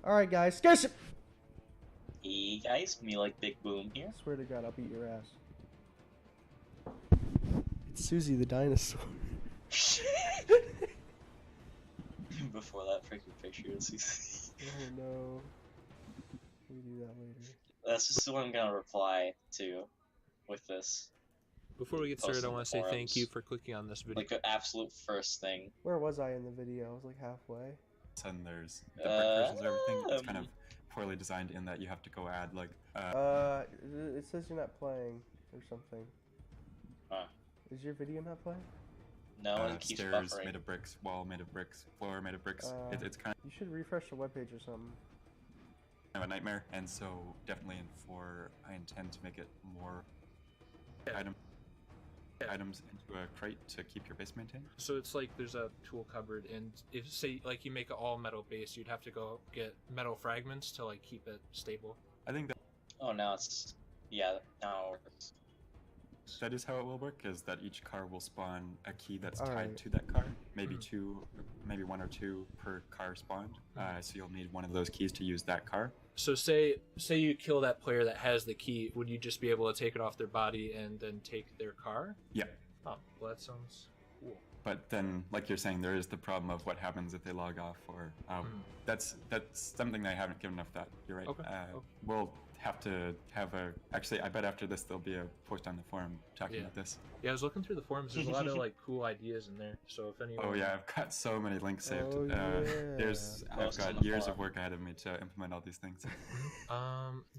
Alright, guys. Scarce it! Hey guys, me like Big Boom here. Swear to God, I'll beat your ass. It's Susie the dinosaur. Before that freaking picture, Oh no. We do that later. that's just what I'm gonna reply to with this. Before we get started, I want to say thank you for clicking on this video. Like the absolute first thing. Where was I in the video? I was like halfway. And there's the brick versions of everything. It's kind of poorly designed in that you have to go add like it says you're not playing or something. Huh. Is your video not playing? No, it keeps stairs buffering. made of bricks, wall made of bricks, floor made of bricks. It's kind You should refresh the webpage or something. of a nightmare, and so definitely I intend to make it more items into a crate to keep your base maintained. So it's like there's a tool cupboard, and if say like you make an all metal base, you'd have to go get metal fragments to like keep it stable. I think Oh, now it's now it works. that is how it will work, is that each car will spawn a key that's tied Alright. to that car. Maybe maybe one or two per car spawned. So you'll need one of those keys to use that car. So say you kill that player that has the key, would you just be able to take it off their body and then take their car? Yeah. Oh, well that sounds cool. But then, like you're saying, there is the problem of what happens if they log off, or that's something that I haven't given enough thought. You're right. Okay. We'll have to have actually, I bet after this there'll be a post on the forum talking about this. Yeah, I was looking through the forums. There's a lot of like cool ideas in there. So if anyone. Oh yeah, I've got so many links saved. Oh, yeah. I've got years of work ahead of me to implement all these things.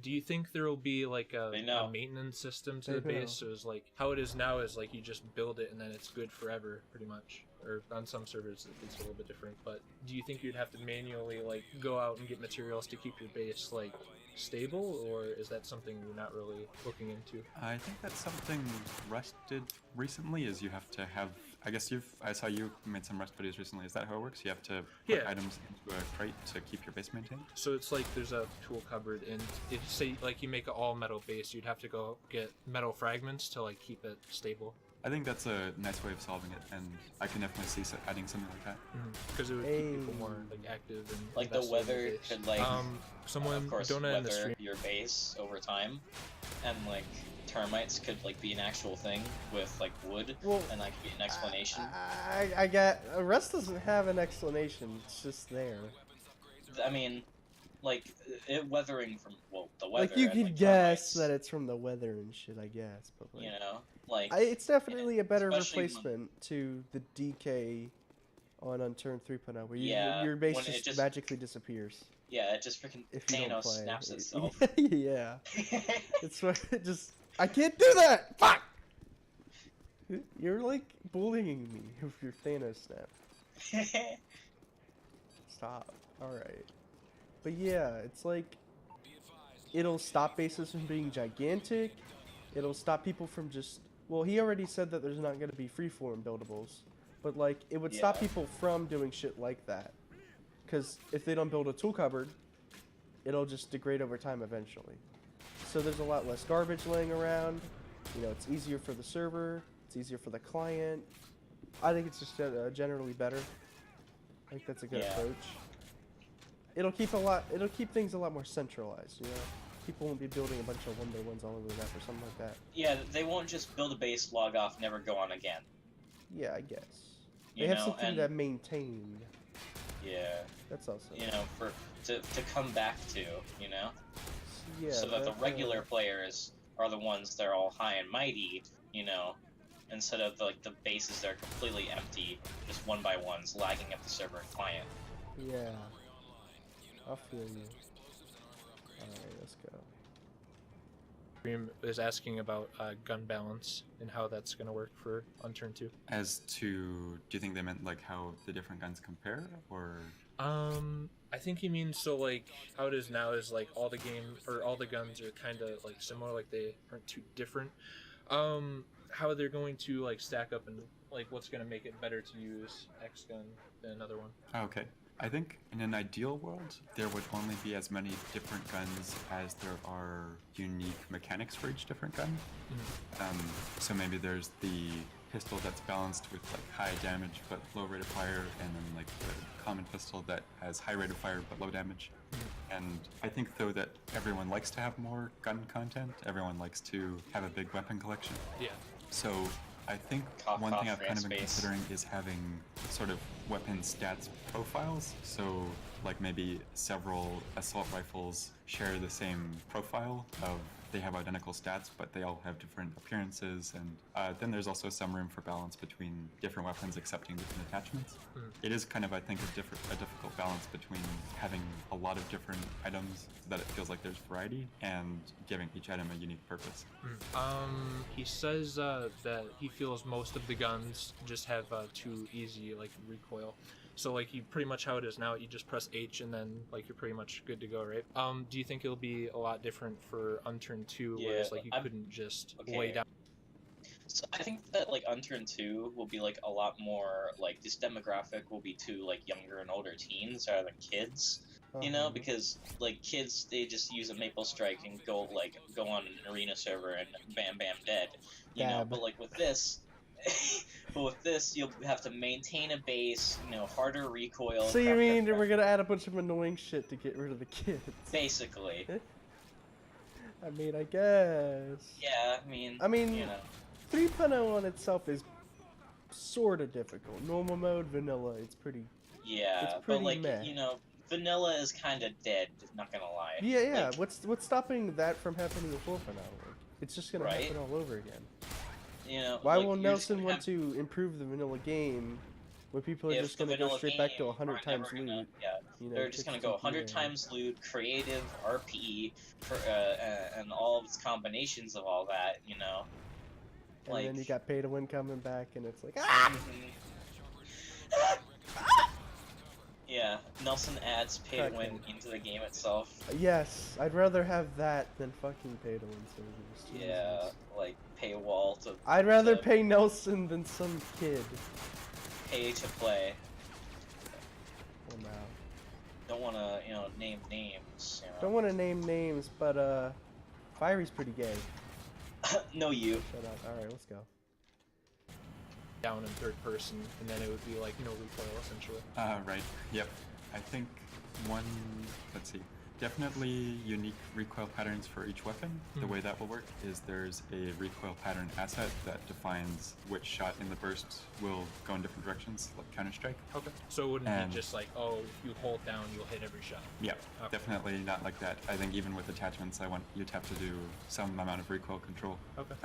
Do you think there will be like a know. maintenance system to the They know. base? So it's like how it is now is like you just build it and then it's good forever, pretty much. Or on some servers it's a little bit different. But do you think you'd have to manually like go out and get materials to keep your base like stable, or is that something you're not really looking into? I think that's something Rust did recently. Is you have to have. I guess I saw you made some Rust videos recently. Is that how it works? You have to put items into a crate to keep your base maintained. So it's like there's a tool cupboard, and if say like you make an all metal base, you'd have to go get metal fragments to like keep it stable. I think that's a nice way of solving it, and I can definitely see adding something like that. Because it would keep people more like active and Like the invested in weather base. could like someone of course donut in the weather stream. your base over time, and like termites could like be an actual thing with like wood, Well, and that could be an explanation. I got. Rust doesn't have an explanation. It's just there. I mean, like it weathering from the weather. Like you and, could like, guess termites, that it's from the weather and shit. I guess, but like, you know, like it's definitely a better especially replacement to the DK on Unturned 3.0, where Yeah, your base when it just just- magically disappears yeah, it just freaking if you don't Thanos play. snaps itself. Yeah, it's what it just. I can't do that. Fuck. You're like bullying me with your Thanos snap. Stop. All right. But yeah, it's like it'll stop bases from being gigantic. It'll stop people from just. Well, he already said that there's not going to be freeform buildables, but like it would stop Yeah. people from doing shit like that. Because if they don't build a tool cupboard, it'll just degrade over time eventually. So there's a lot less garbage laying around. You know, it's easier for the server. It's easier for the client. I think it's just generally better. I think that's a good Yeah. approach. It'll keep things a lot more centralized, you know? People won't be building a bunch of 1x1s all over the map or something like that. Yeah, they won't just build a base, log off, never go on again. Yeah, I guess. You They have know, something and- to maintain. Yeah, That's also. you know, to come back to, you know, Yeah. so that the that, regular players are the ones that are all high and mighty, you know, instead of like the bases that are completely empty, just 1x1s lagging up the server and client. Yeah. I feel you. Alright, let's go. Stream is asking about gun balance and how that's going to work for Unturned 2. As to, do you think they meant like how the different guns compare, or? I think he means so like how it is now is like all the guns are kind of like similar, like they aren't too different. How they're going to like stack up and like what's going to make it better to use X gun than another one. Oh, okay. I think in an ideal world, there would only be as many different guns as there are unique mechanics for each different gun. So maybe there's the pistol that's balanced with like high damage but low rate of fire, and then like the common pistol that has high rate of fire but low damage. And I think, though, that everyone likes to have more gun content. Everyone likes to have a big weapon collection. Yeah. So I think Cough, one cough, thing I've kind of been space. considering is having sort of weapon stats profiles. So like maybe several assault rifles share the same profile of they have identical stats, but they all have different appearances. And then there's also some room for balance between different weapons accepting different attachments. It is kind of, I think, a difficult balance between having a lot of different items so that it feels like there's variety and giving each item a unique purpose. He says that he feels most of the guns just have too easy like recoil. So like you pretty much how it is now, you just press H and then like you're pretty much good to go, right? Do you think it'll be a lot different for Unturned 2, Yeah, whereas like you couldn't just lay okay. down? So I think that like Unturned 2 will be like a lot more like this demographic will be to like younger and older teens rather than kids. You know, because like kids they just use a Maple Strike and go on an arena server and bam bam dead. You know, Dab. but like with this but with this you'll have to maintain a base, you know, harder recoil. So you mean we're gonna add a bunch of annoying shit to get rid of the kids? basically. I mean, I guess. Yeah, I mean, you know. 3.0 on itself is sort of difficult. Normal mode, vanilla, it's pretty. Yeah, It's but pretty like meh. you know, vanilla is kind of dead. Not gonna lie. Yeah. Like, What's stopping that from happening with 4.0? Like, it's just gonna Right. happen all over again. you know, Why like, will you're just Nelson gonna want have- to improve the vanilla game when people are if just the gonna go vanilla straight back to game 100 are times never gonna- loot? Yeah, You know, they're just gonna go 100 TPA. times loot, creative, RP, for and all of its combinations of all that. You know. And Like, then you got pay to win coming back, and it's like, ah! yeah, Nelson adds pay to win Okay. into the game itself. Yes, I'd rather have that than fucking pay to win servers. Yeah, Jesus. like paywall to. I'd rather to pay Nelson than some kid. pay to play. Oh no. Don't want to, you know, name names. You know? Don't want to name names, but Fiery's pretty gay. No, you. Shut up. All right, let's go. Down in third person, and then it would be like no recoil essentially. Right. Yep. I think let's see, definitely unique recoil patterns for each weapon. The way that will work is there's a recoil pattern asset that defines which shot in the burst will go in different directions, like Counter-Strike. Okay. So it wouldn't And- be just like, oh, if you hold down, you'll hit every shot. Yeah, Okay. definitely not like that. I think even with attachments, I want you to have to do some amount of recoil control. Okay.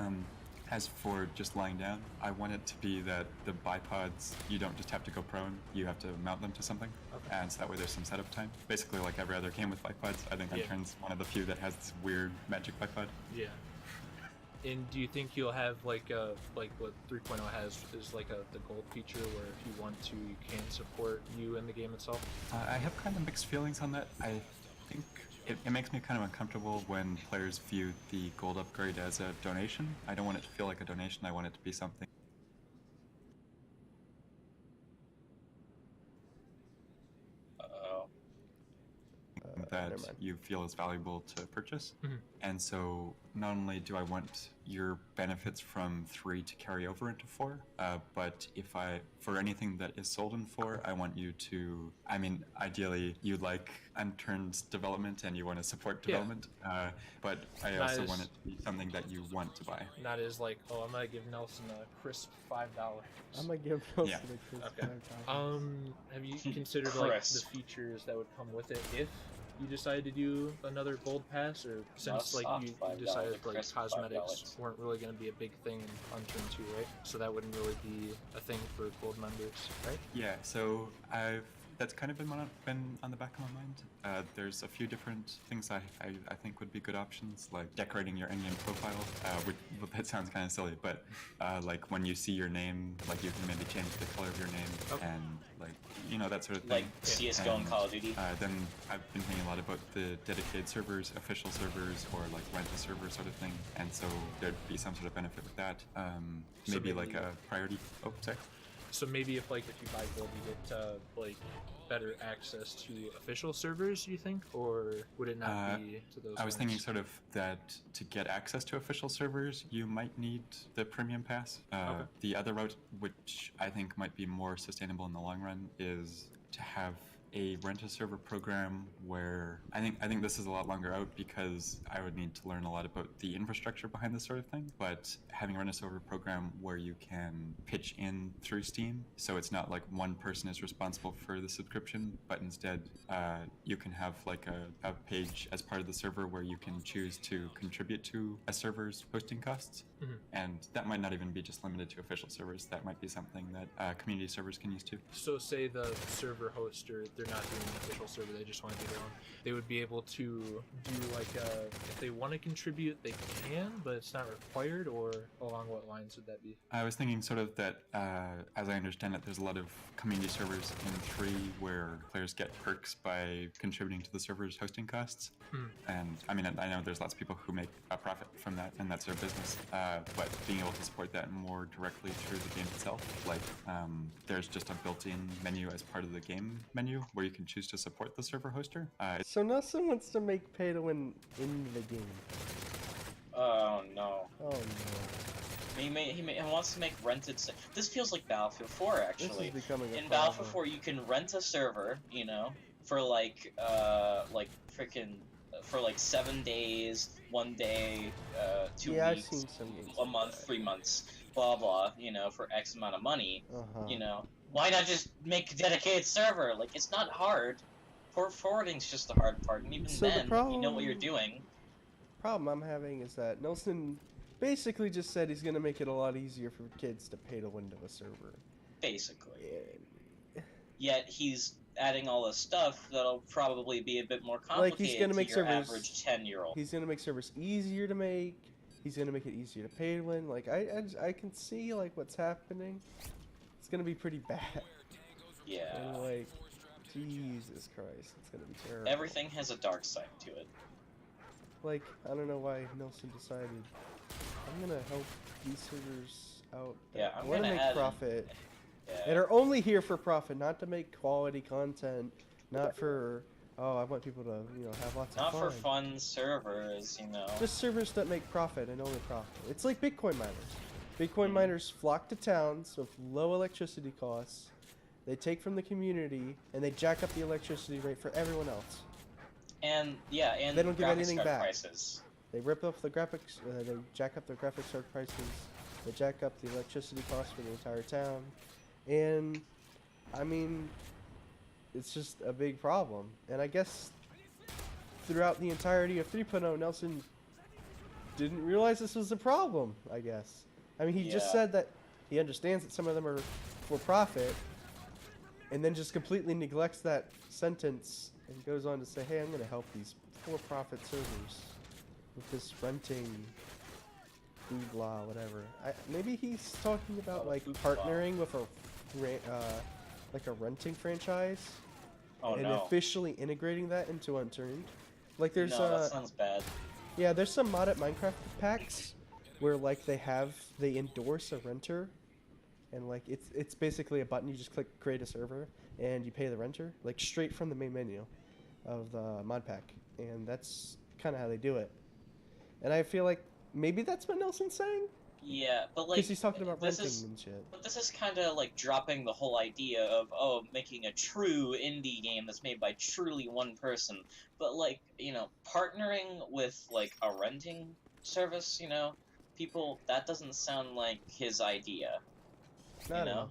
As for just lying down, I want it to be that the bipods, you don't just have to go prone, you have to mount them to something. Okay. And so that way there's some setup time. Basically like every other game with bipods, I think Yeah. Unturned's one of the few that has this weird magic bipod. Yeah. And do you think you'll have like what 3.0 has is like the gold feature where if you want to, you can support you in the game itself? I have kind of mixed feelings on that. I think it makes me kind of uncomfortable when players view the gold upgrade as a donation. I don't want it to feel like a donation, I want it to be something. Uh-oh. That never mind. you feel is valuable to purchase. Mhm. And so not only do I want your benefits from 3 to carry over into 4, but if for anything that is sold in 4, I want you to, I mean, ideally you like Unturned's development and you want to support Yeah. development, but I Not also as- want it to be something that you want to buy. Not as like, oh, I'm gonna give Nelson a crisp $5. I'm gonna give Nelson Yeah. a kiss. Okay. Have you considered like the Crisp. features that would come with it if you decided to do another gold pass, or since like soft you $5, decided like crisp cosmetics $5. weren't really going to be a big thing in Unturned 2, right? So that wouldn't really be a thing for gold members, right? Yeah, so that's kind of been on the back of my mind. There's a few different things I think would be good options, like decorating your in-game profile, which well, that sounds kind of silly, but like when you see your name, like you can maybe change the color of your name, Okay. and like, you know, that sort of Like thing. CS:GO and Call of Duty. Then I've been hearing a lot about the dedicated servers, official servers, or like rent a server sort of thing, and so there'd be some sort of benefit with that. So Maybe like maybe- a priority. Oh, sorry. So maybe if like if you buy gold, you get like better access to official servers, you think, or would it not be to those? I was thinking ones? sort of that to get access to official servers, you might need the premium pass. Okay. The other route, which I think might be more sustainable in the long run, is to have a rent-a-server program where I think this is a lot longer out because I would need to learn a lot about the infrastructure behind this sort of thing. But having a rent-a-server program where you can pitch in through Steam, so it's not like one person is responsible for the subscription, but instead you can have like a page as part of the server where you can choose to contribute to a server's hosting costs. And that might not even be just limited to official servers. That might be something that community servers can use too. So say the server hoster, they're not doing an official server, they just want to do their own. They would be able to do like if they want to contribute, they can, but it's not required, or along what lines would that be? I was thinking sort of that, as I understand it, there's a lot of community servers in 3 where players get perks by contributing to the server's hosting costs. And I mean, I know there's lots of people who make a profit from that, and that's their business. But being able to support that more directly through the game itself, like there's just a built-in menu as part of the game menu where you can choose to support the server hoster. So Nelson wants to make pay to win in the game. Oh no. Oh no. He wants to make rented. This feels like Battlefield 4 actually. This is becoming a In problem. Battlefield 4, you can rent a server, you know, for like freaking for like 7 days, 1 day, 2 Yeah, I've weeks, seen some games a like month, that. 3 months, blah blah, you know, for X amount of money. Uh-huh. You know, why not just make a dedicated server? Like, it's not hard. Port forwarding's just the hard part, and even So the then, if you know what you're doing. Problem I'm having is that Nelson basically just said he's gonna make it a lot easier for kids to pay to win to a server. Basically. And Yet he's adding all this stuff that'll probably be a bit more Like, complicated he's gonna make to your servers- average 10-year-old. he's gonna make servers easier to make. He's gonna make it easier to pay to win. Like I can see like what's happening. It's gonna be pretty bad. Yeah. And like, Jesus Christ, it's gonna be terrible. Everything has a dark side to it. Like, I don't know why Nelson decided I'm gonna help these servers out. that Yeah, I'm wanna gonna make add in- profit. Yeah. And are only here for profit, not to make quality content, not for I want people to have lots Not of for fun. fun servers, you know. Just servers that make profit and only profit. It's like Bitcoin miners. Bitcoin miners flock to towns with low electricity costs. They take from the community and they jack up the electricity rate for everyone else. And yeah, and They don't give graphics anything card back. prices. They rip up the graphics. They jack up their graphics card prices. They jack up the electricity costs for the entire town. And I mean, it's just a big problem. And I guess throughout the entirety of 3.0, Nelson didn't realize this was a problem, I guess. I mean, he just Yeah. said that he understands that some of them are for profit, and then just completely neglects that sentence and goes on to say, hey, I'm going to help these for-profit servers with this renting, blah, whatever. Maybe he's talking about, like, partnering with like a renting franchise. Oh and no. officially integrating that into Unturned. Like there's No, that sounds bad. yeah, there's some modded Minecraft packs where like they endorse a renter, and like it's basically a button, you just click create a server and you pay the renter, like straight from the main menu of the mod pack. And that's kind of how they do it. And I feel like maybe that's what Nelson's saying, Yeah, but like because he's talking about this renting is and shit. but this is kind of like dropping the whole idea of making a true indie game that's made by truly one person. But like, you know, partnering with like a renting service, you know, people, that doesn't sound like his idea. I don't know? know.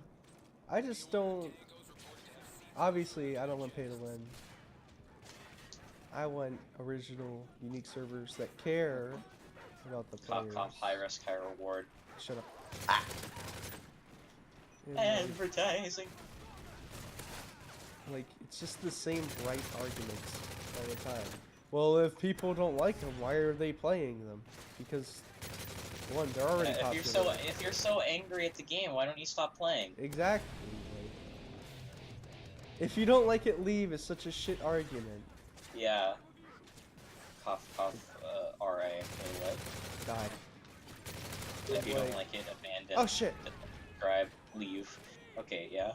I just don't. Obviously, I don't want pay to win. I want original, unique servers that care about the Cough, players. cough, high risk, high reward. Shut up. And, Advertising. like, it's just the same bright arguments all the time. Well, if people don't like them, why are they playing them? Because, one, they're already Yeah, popular. if you're so angry at the game, why don't you stop playing? Exactly. Like, if you don't like it, leave is such a shit argument. Yeah. Cough, cough, RA, what? God. If you Like- don't like it, abandon. Oh shit. Subscribe, leave. Okay, yeah.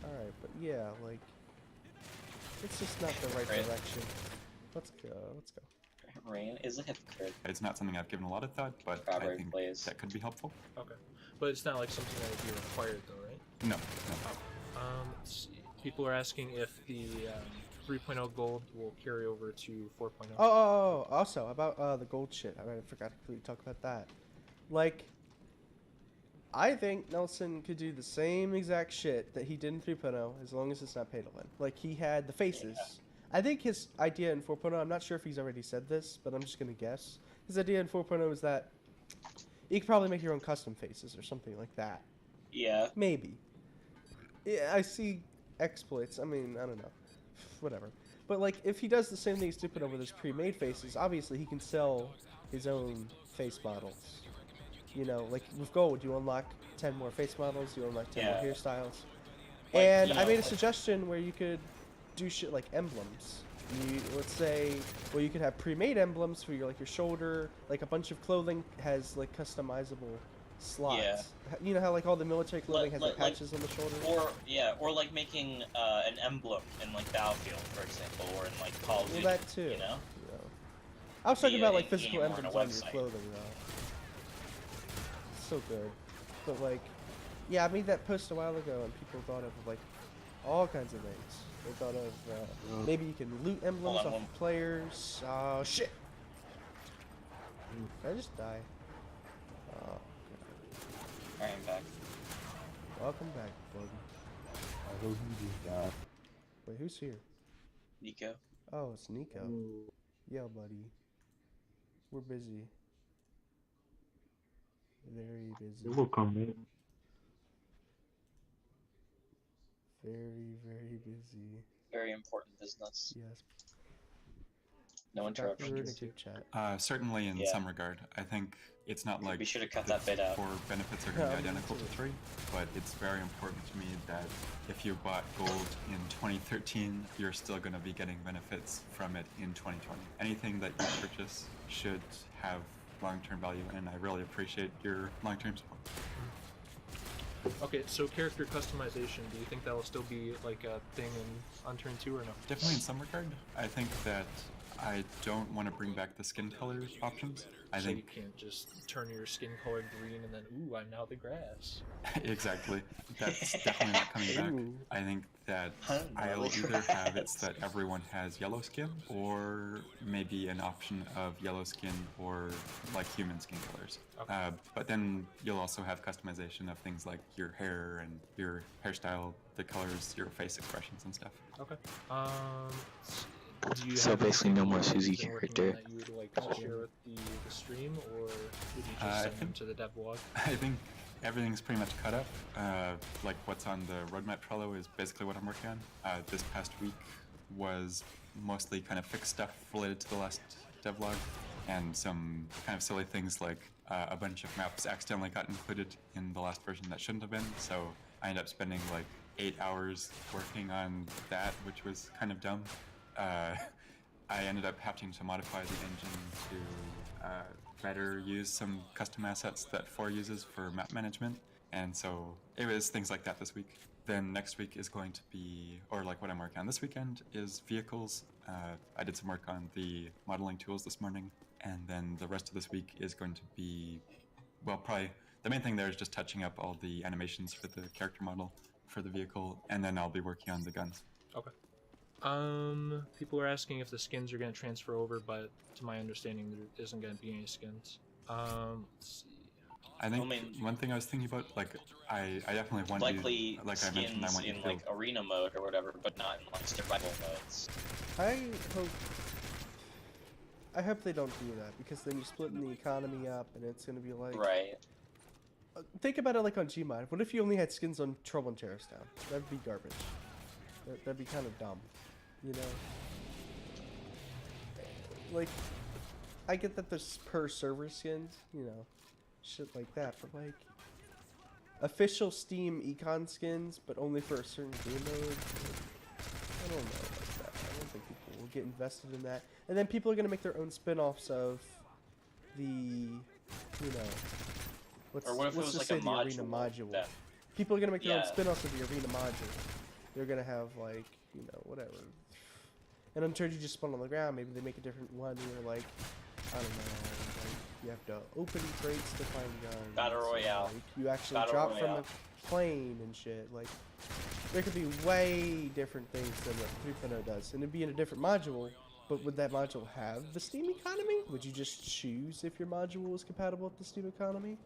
Alright, but yeah, like, it's just not the right Right. direction. Let's go, let's go. Rain is a hypocrite. It's not something I've given a lot of thought, but Strawberry I think Blaze. that could be helpful. Okay, but it's not like something that would be required though, right? No, no. Let's see. People are asking if the 3.0 gold will carry over to 4.0. Also about the gold shit. I forgot to completely talk about that. Like, I think Nelson could do the same exact shit that he did in 3.0 as long as it's not pay to win. Like, he had the faces. Yeah. I think his idea in 4.0, I'm not sure if he's already said this, but I'm just going to guess. His idea in 4.0 is that you could probably make your own custom faces or something like that. Yeah. Maybe. Yeah, I see exploits. I mean, I don't know. Whatever. But, like, if he does the same thing he's doing with his pre-made faces, obviously he can sell his own face models. You know, like, with gold, you unlock 10 more face models, you unlock 10 more hairstyles. Like, And you I made know, a suggestion where you could do shit like emblems. Let's say, well, you could have pre-made emblems for your, like, your shoulder. Like, a bunch of clothing has, like, customizable slots. Yeah. You know how, like, all the military clothing has, like, like- patches on the shoulder? Or like making an emblem in like Battlefield, for example, or in like Call of Well, Duty. that too. You know? I was talking Yeah, about, like, in-game physical or on a emblems on your website. clothing, though. So good. But, like, yeah, I made that post a while ago, and people thought of, like, all kinds of things. They thought of, maybe you can loot emblems Hold on, off of players. Oh, shit! Did I just die? Oh, Alright, I'm back. welcome back, buddy. Wait, who's here? Nico. Oh, it's Nico. Yo, buddy. We're busy. Very busy. It will come in. Very, very busy. Very important business. Yes. No Forgot we were in a interruptions. group chat. Certainly in Yeah. some regard. I think it's not like We should have cut the that bit out. 4 benefits are going to be Yeah, me identical to too. 3, but it's very important to me that if you bought gold in 2013, you're still going to be getting benefits from it in 2020. Anything that you purchase should have long-term value, and I really appreciate your long-term support. Okay, so character customization, do you think that will still be like a thing on turn 2 or no? Definitely in some regard. I think that I don't want to bring back the skin color options. I So you think can't just turn your skin color green and then, ooh, I'm now the grass. exactly. That's definitely not coming back. Ooh. I think that Huh? I'll No. either have it so that everyone has yellow skin, or maybe an option of yellow skin or like human skin colors. Okay. But then you'll also have customization of things like your hair and your hairstyle, the colors, your face expressions and stuff. Okay. Do you So have basically anything no more that you've Suzy been working on character. that you would like to share with the stream, or would you just I send them think- to the dev blog? I think everything's pretty much cut up. Like what's on the roadmap Trello is basically what I'm working on. This past week was mostly kind of fixed stuff related to the last devlog, and some kind of silly things like a bunch of maps accidentally got included in the last version that shouldn't have been. So I ended up spending like 8 hours working on that, which was kind of dumb. I ended up having to modify the engine to better use some custom assets that 4 uses for map management, and so it was things like that this week. Then next week is going to be, or like what I'm working on this weekend, is vehicles. I did some work on the modeling tools this morning, and then the rest of this week is going to be, well, probably the main thing there is just touching up all the animations for the character model for the vehicle, and then I'll be working on the guns. Okay. People are asking if the skins are going to transfer over, but to my understanding, there isn't going to be any skins. Let's see. I think I mean- one thing I was thinking about, like, I definitely want Likely to, like I mentioned, I skins want you in to like arena mode or whatever, but not in like survival modes. I hope they don't do that, because then you're splitting the economy up, and it's gonna be like. Right. Think about it like on Gmod. What if you only had skins on Trouble in Terrorist Town? That'd be garbage. That'd be kind of dumb, you know. Like, I get that there's per server skins, you know, shit like that, but like official Steam econ skins, but only for a certain game mode. I don't know about that. I don't think people will get invested in that. And then people are gonna make their own spin-offs of the, you know, let's Or what if it let's was just like say a the arena module? module. That, People are gonna make their own Yeah. spin-offs of the arena module. They're gonna have like, you know, whatever. And I'm sure you just spawn on the ground. Maybe they make a different one. You're like, I don't know. Like, you have to open crates to find guns. Battle or, Royale. Like, you actually Battle drop Royale. from a plane and shit. Like, there could be way different things than what 3.0 does, and it'd be in a different module. But would that module have the Steam economy? Would you just choose if your module was compatible with the Steam economy?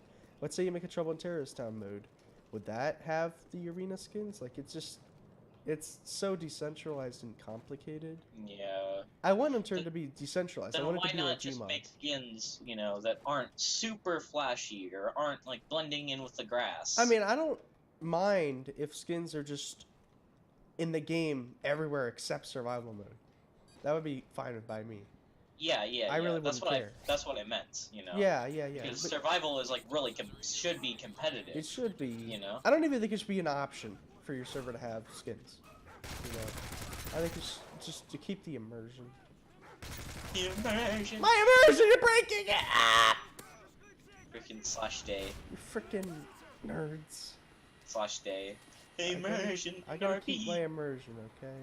Let's say you make a Trouble in Terrorist Town mode. Would that have the arena skins? Like, it's so decentralized and complicated. Yeah. I want Unturned to be decentralized. I Then want it why to be not like just Gmod. make skins, you know, that aren't super flashy or aren't like blending in with the grass? I mean, I don't mind if skins are just in the game everywhere except survival mode. That would be fine by me. yeah, I really that's wouldn't care. That's what I meant, you know. Yeah. Because But survival is like really should be competitive. it should be. You know. I don't even think it should be an option for your server to have skins. You know, I think it's just to keep the immersion. Immersion. My immersion, you're breaking it! Ah! Freaking slash day. You freaking nerds. Slash day. I Immersion. gotta keep RP. my immersion, okay?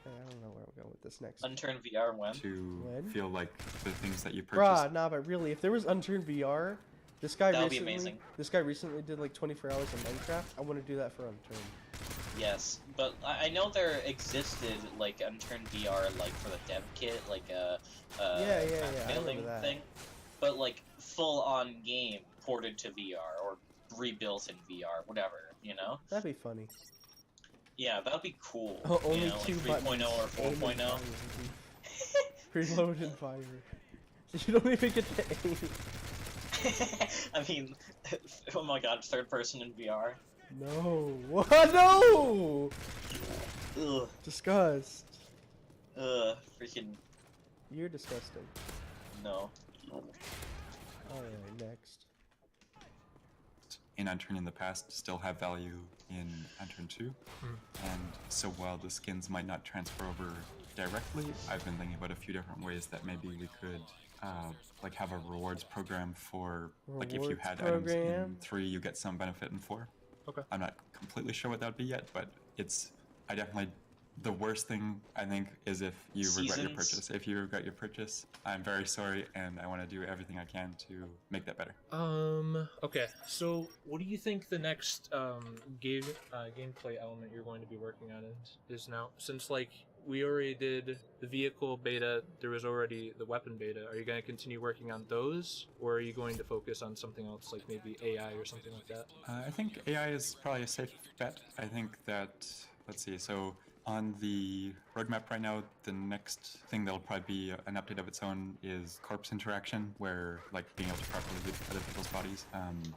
Okay, I don't know where I'm going with this next. Unturned VR when? To When? feel like the things that you purchased. Bruh, nah, but really, if there was Unturned VR, this guy That would be recently, amazing. this guy recently did like 24 hours of Minecraft. I want to do that for Unturned. Yes, but I know there existed like Unturned VR like for the dev kit, like a Yeah, I building remember that. thing, but like full on game ported to VR or rebuilt in VR, whatever, you know? That'd be funny. Yeah, that would be cool. Oh, only you know, two like 3.0 buttons. or Aim and 4.0. fire. Reload and fire. You don't even get to aim. I mean, oh my god, third person in VR. No. What? No! Ugh, Disgust. freaking You're disgusting. no. Alright, next. In Unturned in the past still have value in Unturned 2. And so while the skins might not transfer over directly, I've been thinking about a few different ways that maybe we could like have a rewards program for like if you Rewards had items in program? 3, you get some benefit in 4. Okay. I'm not completely sure what that would be yet, but I definitely, the worst thing I think is if you regret your Seasons? purchase. If you regret your purchase, I'm very sorry, and I want to do everything I can to make that better. Okay. So, what do you think the next gameplay element you're going to be working on is now? Since like we already did the vehicle beta, there was already the weapon beta. Are you going to continue working on those, or are you going to focus on something else, like maybe AI or something like that? I think AI is probably a safe bet. I think that, let's see, so on the roadmap right now, the next thing that'll probably be an update of its own is corpse interaction, where like being able to properly loot other people's bodies.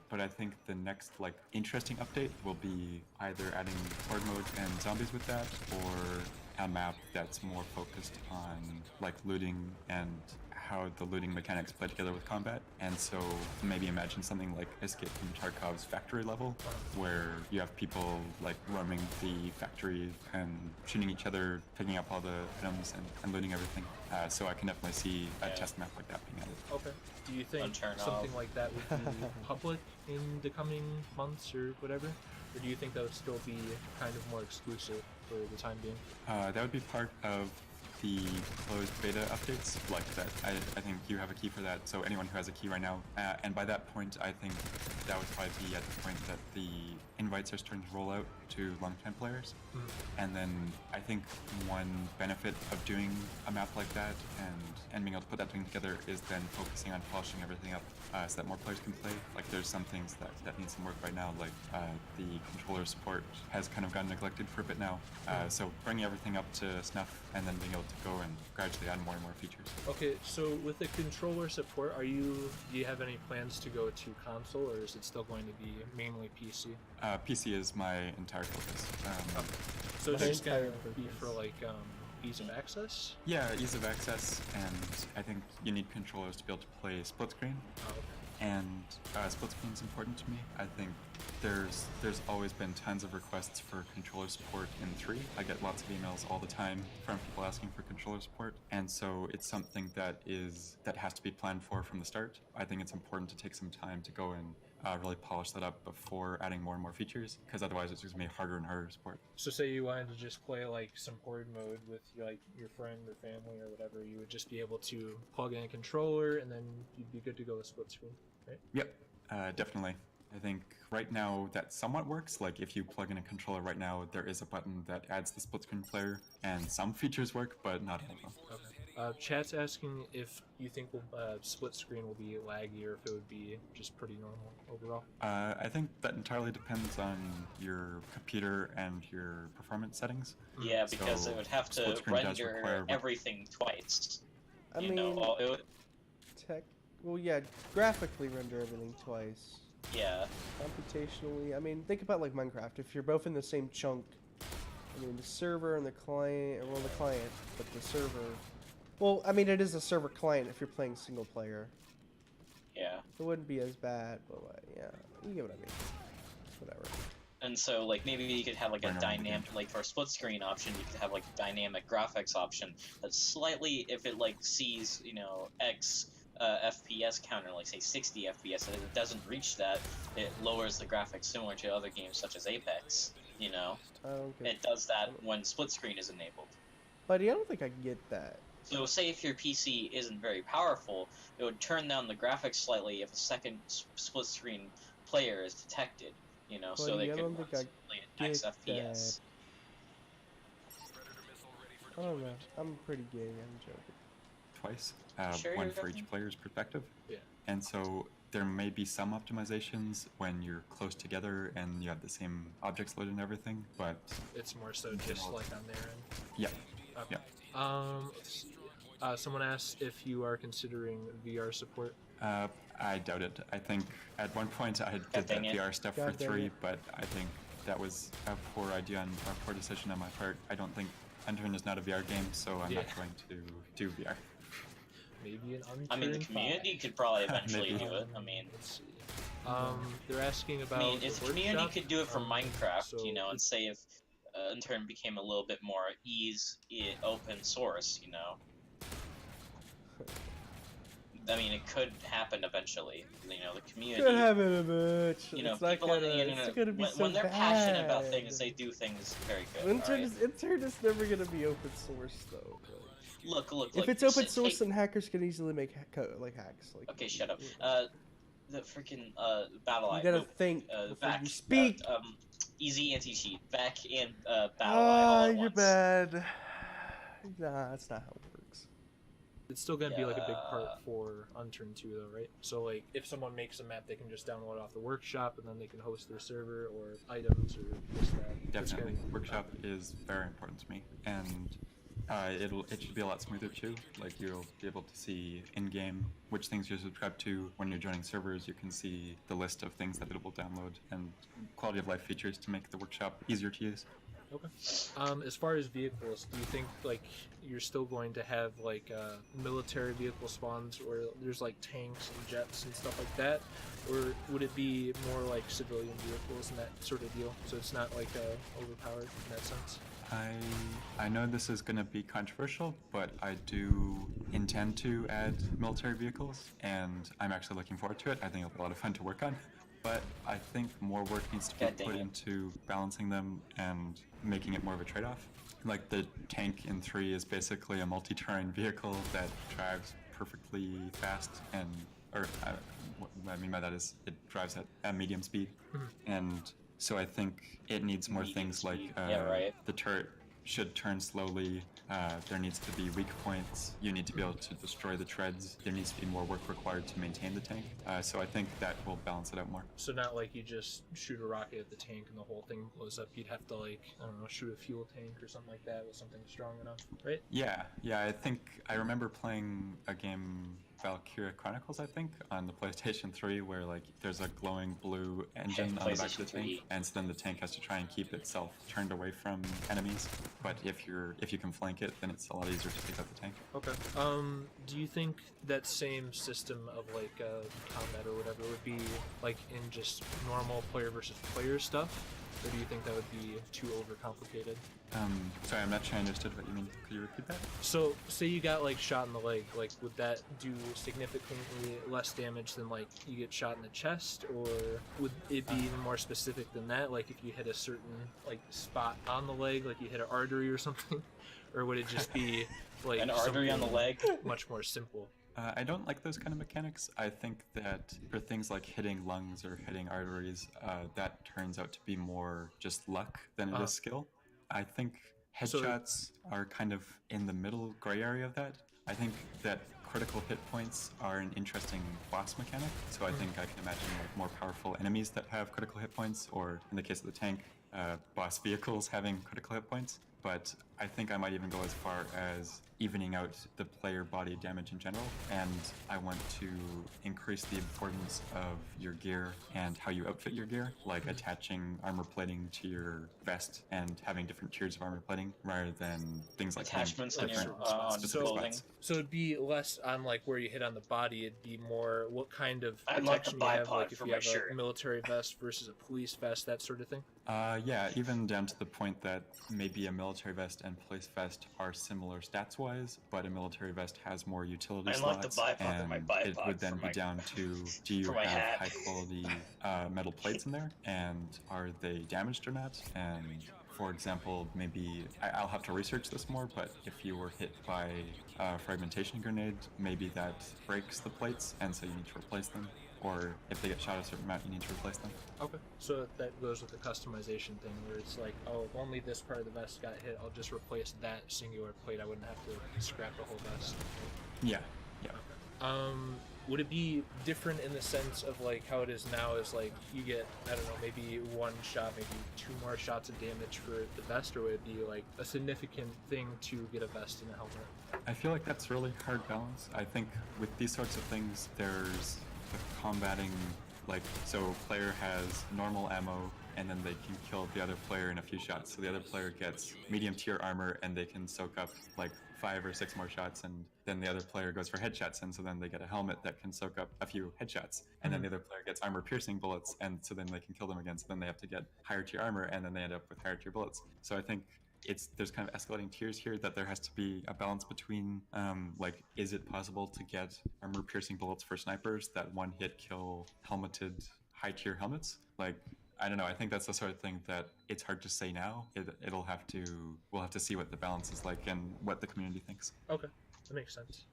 But I think the next like interesting update will be either adding horde mode and zombies with that, or a map that's more focused on like looting and how the looting mechanics play together with combat. And so maybe imagine something like Escape from Tarkov's factory level, where you have people like roaming the factory and shooting each other, picking up all the items and looting everything. So I can definitely see a test map like that being added. Okay. Do you think Unturned something off. like that would be public in the coming months or whatever? Or do you think that would still be kind of more exclusive for the time being? That would be part of the closed beta updates, like that. I think you have a key for that, so anyone who has a key right now, and by that point, I think that would probably be at the point that the invites are starting to roll out to long-time players. And then I think one benefit of doing a map like that and being able to put that thing together is then focusing on polishing everything up so that more players can play. Like there's some things that need some work right now, like the controller support has kind of gotten neglected for a bit now. So bringing everything up to snuff and then being able to go and gradually add more and more features. Okay, so with the controller support, do you have any plans to go to console, or is it still going to be mainly PC? PC is my entire focus. So it's My just going to entire be for focus. like ease of access? Yeah, ease of access, and I think you need controllers to be able to play split screen. Oh, okay. And split screen is important to me. I think there's always been tons of requests for controller support in 3. I get lots of emails all the time from people asking for controller support, and so it's something that has to be planned for from the start. I think it's important to take some time to go and really polish that up before adding more and more features, because otherwise it's just gonna be harder and harder to support. So say you wanted to just play like some horde mode with like your friend or family or whatever, you would just be able to plug in a controller and then you'd be good to go with split screen, right? Yep, definitely. I think right now that somewhat works. Like if you plug in a controller right now, there is a button that adds the split screen player, and some features work, but not all of them. Okay. Chat's asking if you think split screen will be laggy or if it would be just pretty normal overall. I think that entirely depends on your computer and your performance settings. Yeah, because So, it would have split to screen does require render everything twice. I You mean, know, it would, well, yeah, graphically render everything twice. yeah. Computationally, I mean, think about like Minecraft. If you're both in the same chunk, I mean, the server and the client, well, the client, but the server. Well, I mean, it is a server client if you're playing single player. Yeah. It wouldn't be as bad, but like, yeah, you get what I mean. Whatever. And so, like, maybe you could have, like, a Right on, dynamic, like, for a split screen option, you could have, like, a dynamic graphics option that slightly, if it, like, sees, you know, X FPS counter, like, say, 60 FPS, and if it doesn't reach that, it lowers the graphics similar to other games such as Apex, you know? I don't get. It does that when split screen is enabled. Buddy, I don't think I can get that. So, say if your PC isn't very powerful, it would turn down the graphics slightly if a second split screen player is detected, you know, so Buddy, they I could don't think I play at X get FPS. I don't know. I'm pretty gay. I'm joking. Twice, Sure one you're for each joking? player's perspective. Yeah. And so there may be some optimizations when you're close together and you have the same objects loaded and everything, but It's more so just like on their end. yeah. Okay. Yeah. Let's see. Someone asked if you are considering VR support. I doubt it. I think at one point I did that dang it. VR stuff God for dang 3, it. but I think that was a poor idea and a poor decision on my part. I don't think Unturned is not a VR game, so I'm not Yeah. going to do VR. Maybe an I mean, the Unturned community could probably eventually Maybe. do it. I mean, Let's see. They're asking I about. mean, if the community workshop. could do it for Minecraft, so you know, and say if Unturned became a little bit more open source, you know. I mean, it could happen eventually. You know, the community. Could happen a bit. You know, it's not people on the gonna, internet, it's gonna be when, so when they're bad. passionate about things, they do things very good. Intern, alright? Intern is never gonna be open source though. Look, If it's open source, then hackers can easily make like hacks. Like, Okay, shut up. yeah. The freaking Battle You Eye. gotta think before back. you speak. Easy anti-cheat. Back in Battle Eye Ah, all at you're once. bad. Nah, that's not how it works. It's still gonna be like a big part Yeah. for Unturned 2 though, right? So like if someone makes a map, they can just download off the workshop and then they can host their server or items or this that. It's Definitely. gonna- Workshop is very important to me, and it should be a lot smoother too. Like you'll be able to see in game which things you're subscribed to. When you're joining servers, you can see the list of things that it will download and quality of life features to make the workshop easier to use. Okay. As far as vehicles, do you think like you're still going to have like military vehicle spawns where there's like tanks and jets and stuff like that, or would it be more like civilian vehicles and that sort of deal? So it's not like overpowered in that sense. I know this is going to be controversial, but I do intend to add military vehicles, and I'm actually looking forward to it. I think it'll be a lot of fun to work on. But I think more work needs to be God dang put it. into balancing them and making it more of a trade-off. Like the tank in 3 is basically a multi-terrain vehicle that drives perfectly fast, and what I mean by that is it drives at medium speed, and so I think it needs more Medium things like speed. Yeah, right. the turret should turn slowly. There needs to be weak points. You need to be able to destroy the treads. There needs to be more work required to maintain the tank. So I think that will balance it out more. So not like you just shoot a rocket at the tank and the whole thing blows up. You'd have to like, I don't know, shoot a fuel tank or something like that with something strong enough, right? Yeah. I think I remember playing a game, Valkyria Chronicles, I think, on the PlayStation 3, where like there's a glowing blue engine on the back of the PlayStation tank, 3. and so then the tank has to try and keep itself turned away from enemies. But if you can flank it, then it's a lot easier to pick up the tank. Okay. Do you think that same system of like combat or whatever would be like in just normal player versus player stuff, or do you think that would be too overcomplicated? Sorry, I'm not sure I understood what you mean. Could you repeat that? So, say you got like shot in the leg, like would that do significantly less damage than like you get shot in the chest, or would it be even more specific than that? Like if you hit a certain like spot on the leg, like you hit an artery or something, or would it just be like An artery on the something leg. much more simple? I don't like those kind of mechanics. I think that for things like hitting lungs or hitting arteries, that turns out to be more just luck than it is skill. I think So- headshots are kind of in the middle gray area of that. I think that critical hit points are an interesting boss mechanic, so I think I can imagine like more powerful enemies that have critical hit points, or in the case of the tank, boss vehicles having critical hit points. But I think I might even go as far as evening out the player body damage in general, and I want to increase the importance of your gear and how you outfit your gear, like attaching armor plating to your vest and having different tiers of armor plating, rather than things like having Attachments on your different on specific clothing. spots. So it'd be less on like where you hit on the body. It'd be more what kind of I'd like the protection you have, bipod like if for you my have shirt. a military vest versus a police vest, that sort of thing. Yeah, even down to the point that maybe a military vest and police vest are similar stats-wise, but a military vest has more utility I slots, like the bipod for my and it bipod would then for be my- down to, do you for my have hat. high-quality metal plates in there, and are they damaged or not? And for example, maybe I'll have to research this more, but if you were hit by a fragmentation grenade, maybe that breaks the plates, and so you need to replace them. Or if they get shot a certain amount, you need to replace them. Okay. So that goes with the customization thing, where it's like, oh, if only this part of the vest got hit, I'll just replace that singular plate. I wouldn't have to scrap the whole vest. Yeah, yeah. Would it be different in the sense of like how it is now? Is like you get, I don't know, maybe one shot, maybe 2 more shots of damage for the vest, or would it be like a significant thing to get a vest and a helmet? I feel like that's a really hard balance. I think with these sorts of things, there's the combating, like, so player has normal ammo, and then they can kill the other player in a few shots. So the other player gets medium tier armor, and they can soak up like 5 or 6 more shots, and then the other player goes for headshots, and so then they get a helmet that can soak up a few headshots, and then the other player gets armor piercing bullets, and so then they can kill them again. So then they have to get higher tier armor, and then they end up with higher tier bullets. So I think there's kind of escalating tiers here, that there has to be a balance between like, is it possible to get armor piercing bullets for snipers that one hit kill helmeted high tier helmets? Like, I don't know, I think that's the sort of thing that it's hard to say now. We'll have to see what the balance is like and what the community thinks. Okay, that makes sense.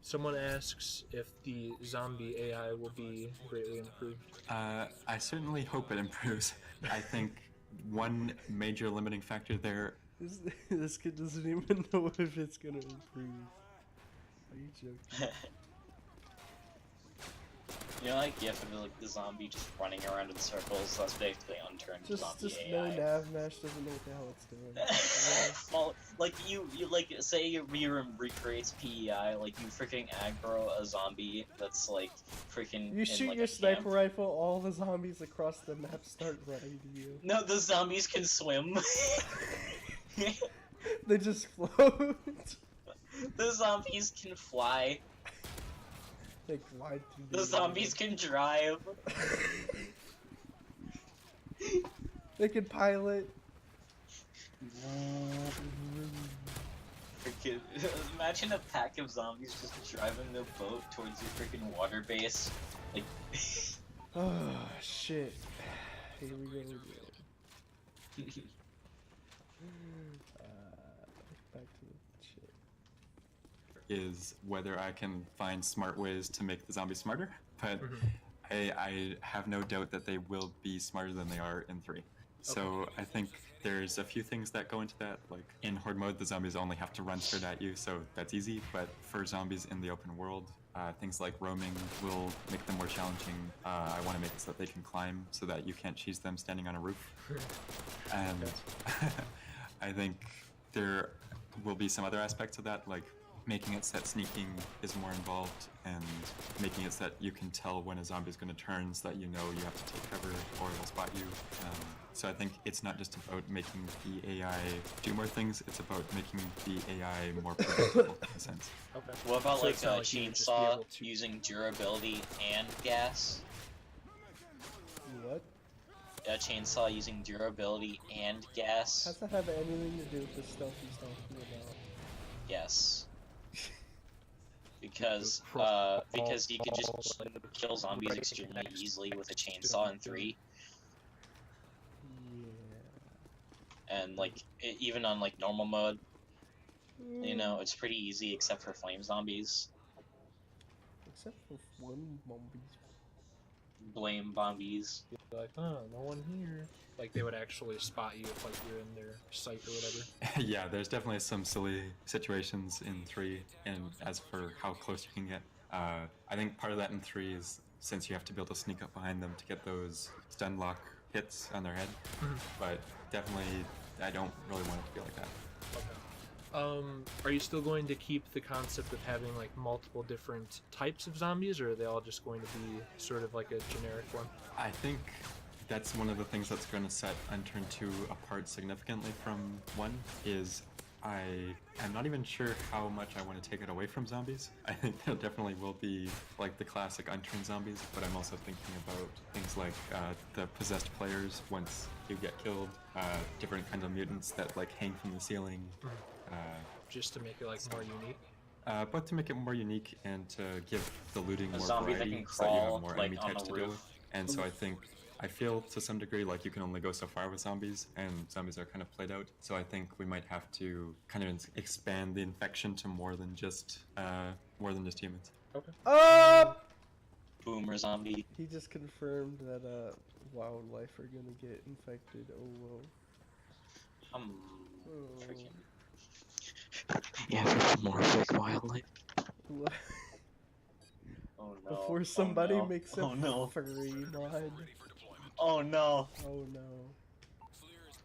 Someone asks if the zombie AI will be greatly improved. I certainly hope it improves. I think one major limiting factor there. This kid doesn't even know if it's gonna improve. Are you joking? You know, like gif of like the zombie just running around in circles. That's basically unturned Just zombie no AI. nav mesh doesn't know what the hell it's doing. Well, like you like say you recreates PEI, like you freaking aggro a zombie that's like freaking. You in, shoot like, your a sniper camp. rifle, all the zombies across the map start running to you. No, the zombies can swim. They just float. The zombies can fly. They glide through The zombies can drive. They can pilot. Freaking, imagine a pack of zombies just driving the boat towards your freaking water base. Like, Oh shit. Here we go again. Back to the shit. Is whether I can find smart ways to make the zombies smarter, but I have no doubt that they will be smarter than they are in 3. So I think there's a few things that go into that. Like in horde mode, the zombies only have to run straight at you, so that's easy. But for zombies in the open world, things like roaming will make them more challenging. I want to make it so that they can climb, so that you can't cheese them standing on a roof. And I think there will be some other aspects of that, like making it so that sneaking is more involved, and making it so that you can tell when a zombie is going to turn, so that you know you have to take cover or it'll spot you. So I think it's not just about making the AI do more things, it's about making the AI more predictable in a sense. Okay. what about So like it's a not like you would just be chainsaw able to- using durability and gas? What? A chainsaw using durability and gas? How's that have anything to do with the stuff he's talking about? Yes. Because you could just kill zombies extremely easily with a chainsaw in 3, Yeah. and like even on like normal mode, you know, it's pretty easy except for flame zombies. except for one zombies. Blame Bombies. Be like, oh, no one here. Like they would actually spot you if like you're in their sight or whatever. Yeah, there's definitely some silly situations in 3, and as for how close you can get, I think part of that in 3 is since you have to be able to sneak up behind them to get those stun lock hits on their head. But definitely, I don't really want it to be like that. Okay. Are you still going to keep the concept of having like multiple different types of zombies, or are they all just going to be sort of like a generic one? I think that's one of the things that's going to set Unturned 2 apart significantly from 1 is I'm not even sure how much I want to take it away from zombies. I think there definitely will be like the classic Unturned zombies, but I'm also thinking about things like the possessed players once you get killed, different kinds of mutants that like hang from the ceiling. Just to make it like more unique. Both to make it more unique and to give the looting A more zombie that variety can so that you crawl, have more like, enemy on types the to deal roof. with. And so I feel to some degree like you can only go so far with zombies, and zombies are kind of played out. So I think we might have to kind of expand the infection to more than just humans. Okay. Boomer zombie. He just confirmed that wildlife are gonna get infected. Oh well. Freaking. Yeah, more fake wildlife. Oh no. Before somebody oh, no. makes a Oh no. furry mod. Oh no. Oh no.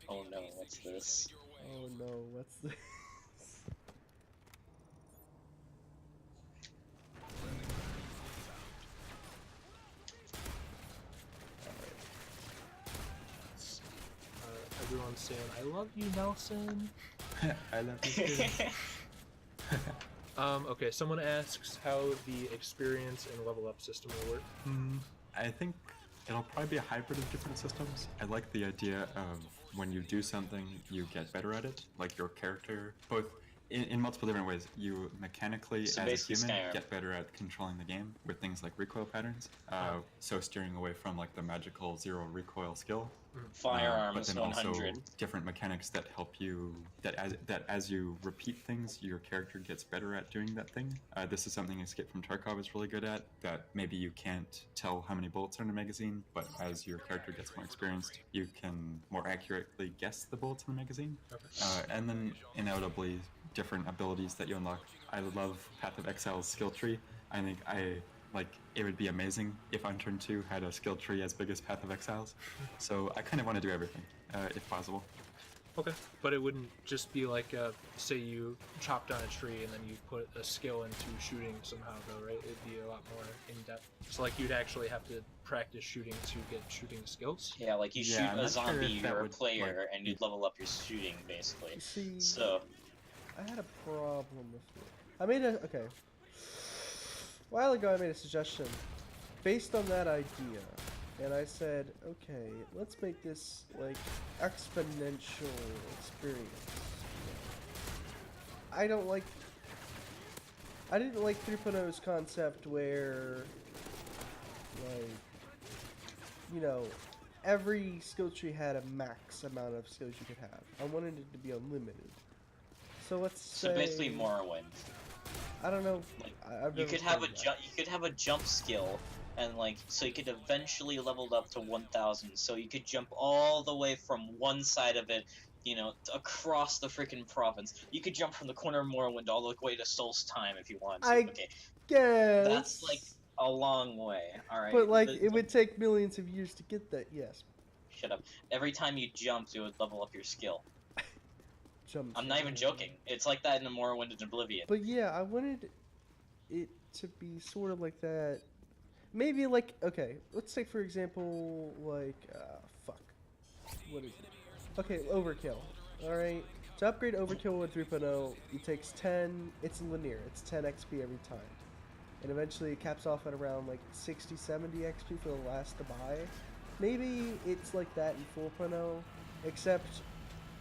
Oh no, what's this? Oh no, what's this? Everyone's saying, I love you, Nelson. I love you too. Okay, someone asks how the experience and level up system will work. I think it'll probably be a hybrid of different systems. I like the idea of when you do something, you get better at it. Like your character, both in multiple different ways. You mechanically, So as a basically human, Skyrim. get better at controlling the game with things like recoil patterns. So steering away from like the magical zero recoil skill. But Firearms then 100. also different mechanics that help you, that as you repeat things, your character gets better at doing that thing. This is something Escape from Tarkov is really good at, that maybe you can't tell how many bullets are in a magazine, but as your character gets more experienced, you can more accurately guess the bullets in the magazine. And then inevitably, different abilities that you unlock. I love Path of Exile's skill tree. I think it would be amazing if Unturned 2 had a skill tree as big as Path of Exile's. So I kind of want to do everything, if possible. Okay, but it wouldn't just be like, say you chopped down a tree and then you put a skill into shooting somehow, though, right? It'd be a lot more in-depth. So, like, you'd actually have to practice shooting to get shooting skills? Yeah, like you Yeah, shoot I'm a not sure zombie if that or a would, player, like, and you'd level up your shooting, basically. You see, So, I had a problem with it. Okay. A while ago I made a suggestion based on that idea, and I said, okay, let's make this like exponential experience. I didn't like 3.0's concept where like, you know, every skill tree had a max amount of skills you could have. I wanted it to be unlimited. So let's say, so basically Morrowind. I don't know. Like, I've you never could have a played that. you could have a jump skill, and like so you could eventually leveled up to 1000. So you could jump all the way from one side of it, you know, across the freaking province. You could jump from the corner of Morrowind all the way to Sol's Time if you want to. Okay, Guess. that's like a long way. All right, But like, it would take millions of years to get that. Yes. shut up. Every time you jumped, it would level up your skill. Jump. I'm not even joking. It's like that in the Morrowind and Oblivion. But yeah, I wanted it to be sort of like that. Maybe like, okay, let's take for example, like, fuck. What is it? Okay, Overkill. Alright. To upgrade Overkill with 3.0, it takes 10, it's linear, it's 10 XP every time. And eventually it caps off at around like 60, 70 XP for the last to buy. Maybe it's like that in 4.0, except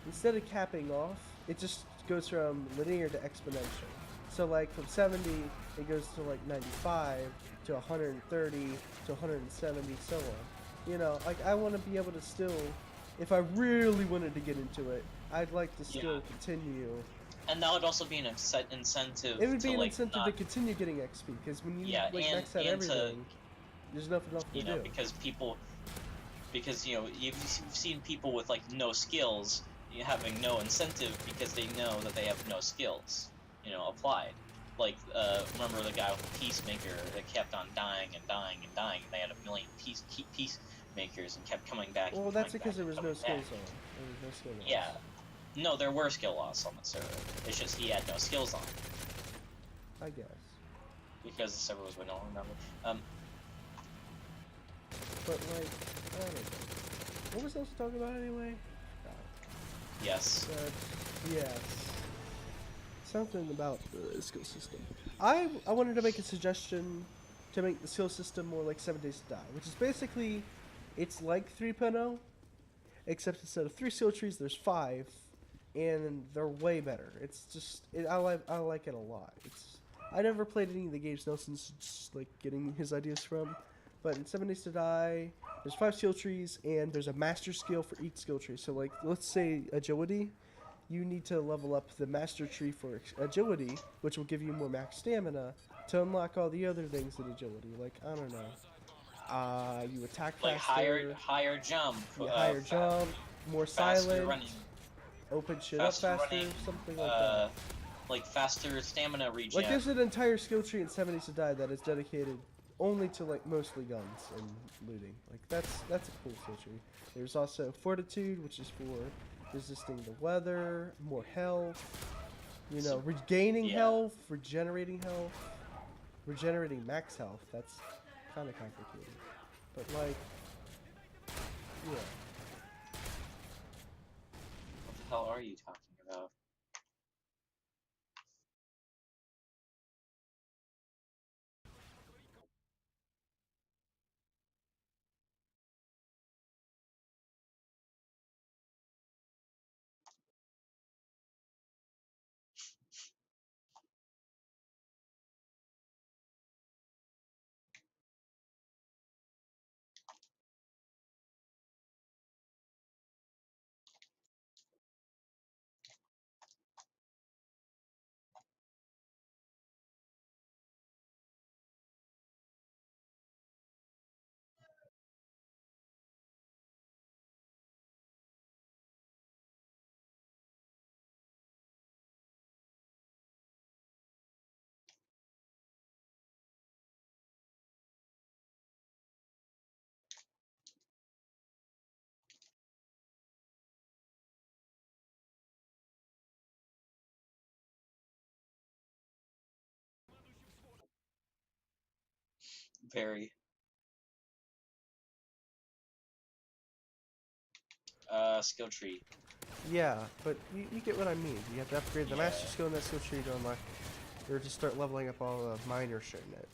instead of capping off, it just goes from linear to exponential. So like from 70, it goes to like 95, to 130, to 170, so on. You know, like I want to be able to still, if I really wanted to get into it, I'd like to still continue And that would also be an incentive It would be to an like incentive not, to continue getting XP, because when you yeah, like max out and to, everything, there's nothing else to you know, do. because you know you've seen people with like no skills having no incentive because they know that they have no skills, you know, applied. Like remember the guy with the peacemaker that kept on dying and dying and dying, and they had a million peacemakers and kept coming back. Well, And that's coming because back there and was no coming skills back. on. There was no skill loss. Yeah. No, there were skill loss on the server. It's just he had no skills on I guess. because the server was no remember. But like, I don't know. What was I supposed to talk about anyway? Yes. Yes. Something about the skill system. I wanted to make a suggestion to make the skill system more like 7 Days to Die, which is basically, it's like 3.0, except instead of 3 skill trees, there's 5, and they're way better. It's just, I like it a lot. I never played any of the games Nelson's just like getting his ideas from, but in 7 Days to Die, there's 5 skill trees, and there's a master skill for each skill tree. So like, let's say agility, you need to level up the master tree for agility, which will give you more max stamina to unlock all the other things in agility. Like, I don't know, you attack faster, Like higher jump. higher jump, more faster silent, running, open shit up faster, running, something like that. like faster stamina regen. Like, there's an entire skill tree in 7 Days to Die that is dedicated only to like mostly guns and looting. Like, that's a cool skill tree. There's also fortitude, which is for resisting the weather, more health, you know, regaining health, regenerating max health. That's kind of complicated, but like, yeah. What the hell are you talking about? Very. Skill tree. Yeah, but you get what I mean. You have to upgrade the master skill in that skill tree to unlock, or to start leveling up all the minor shit in it.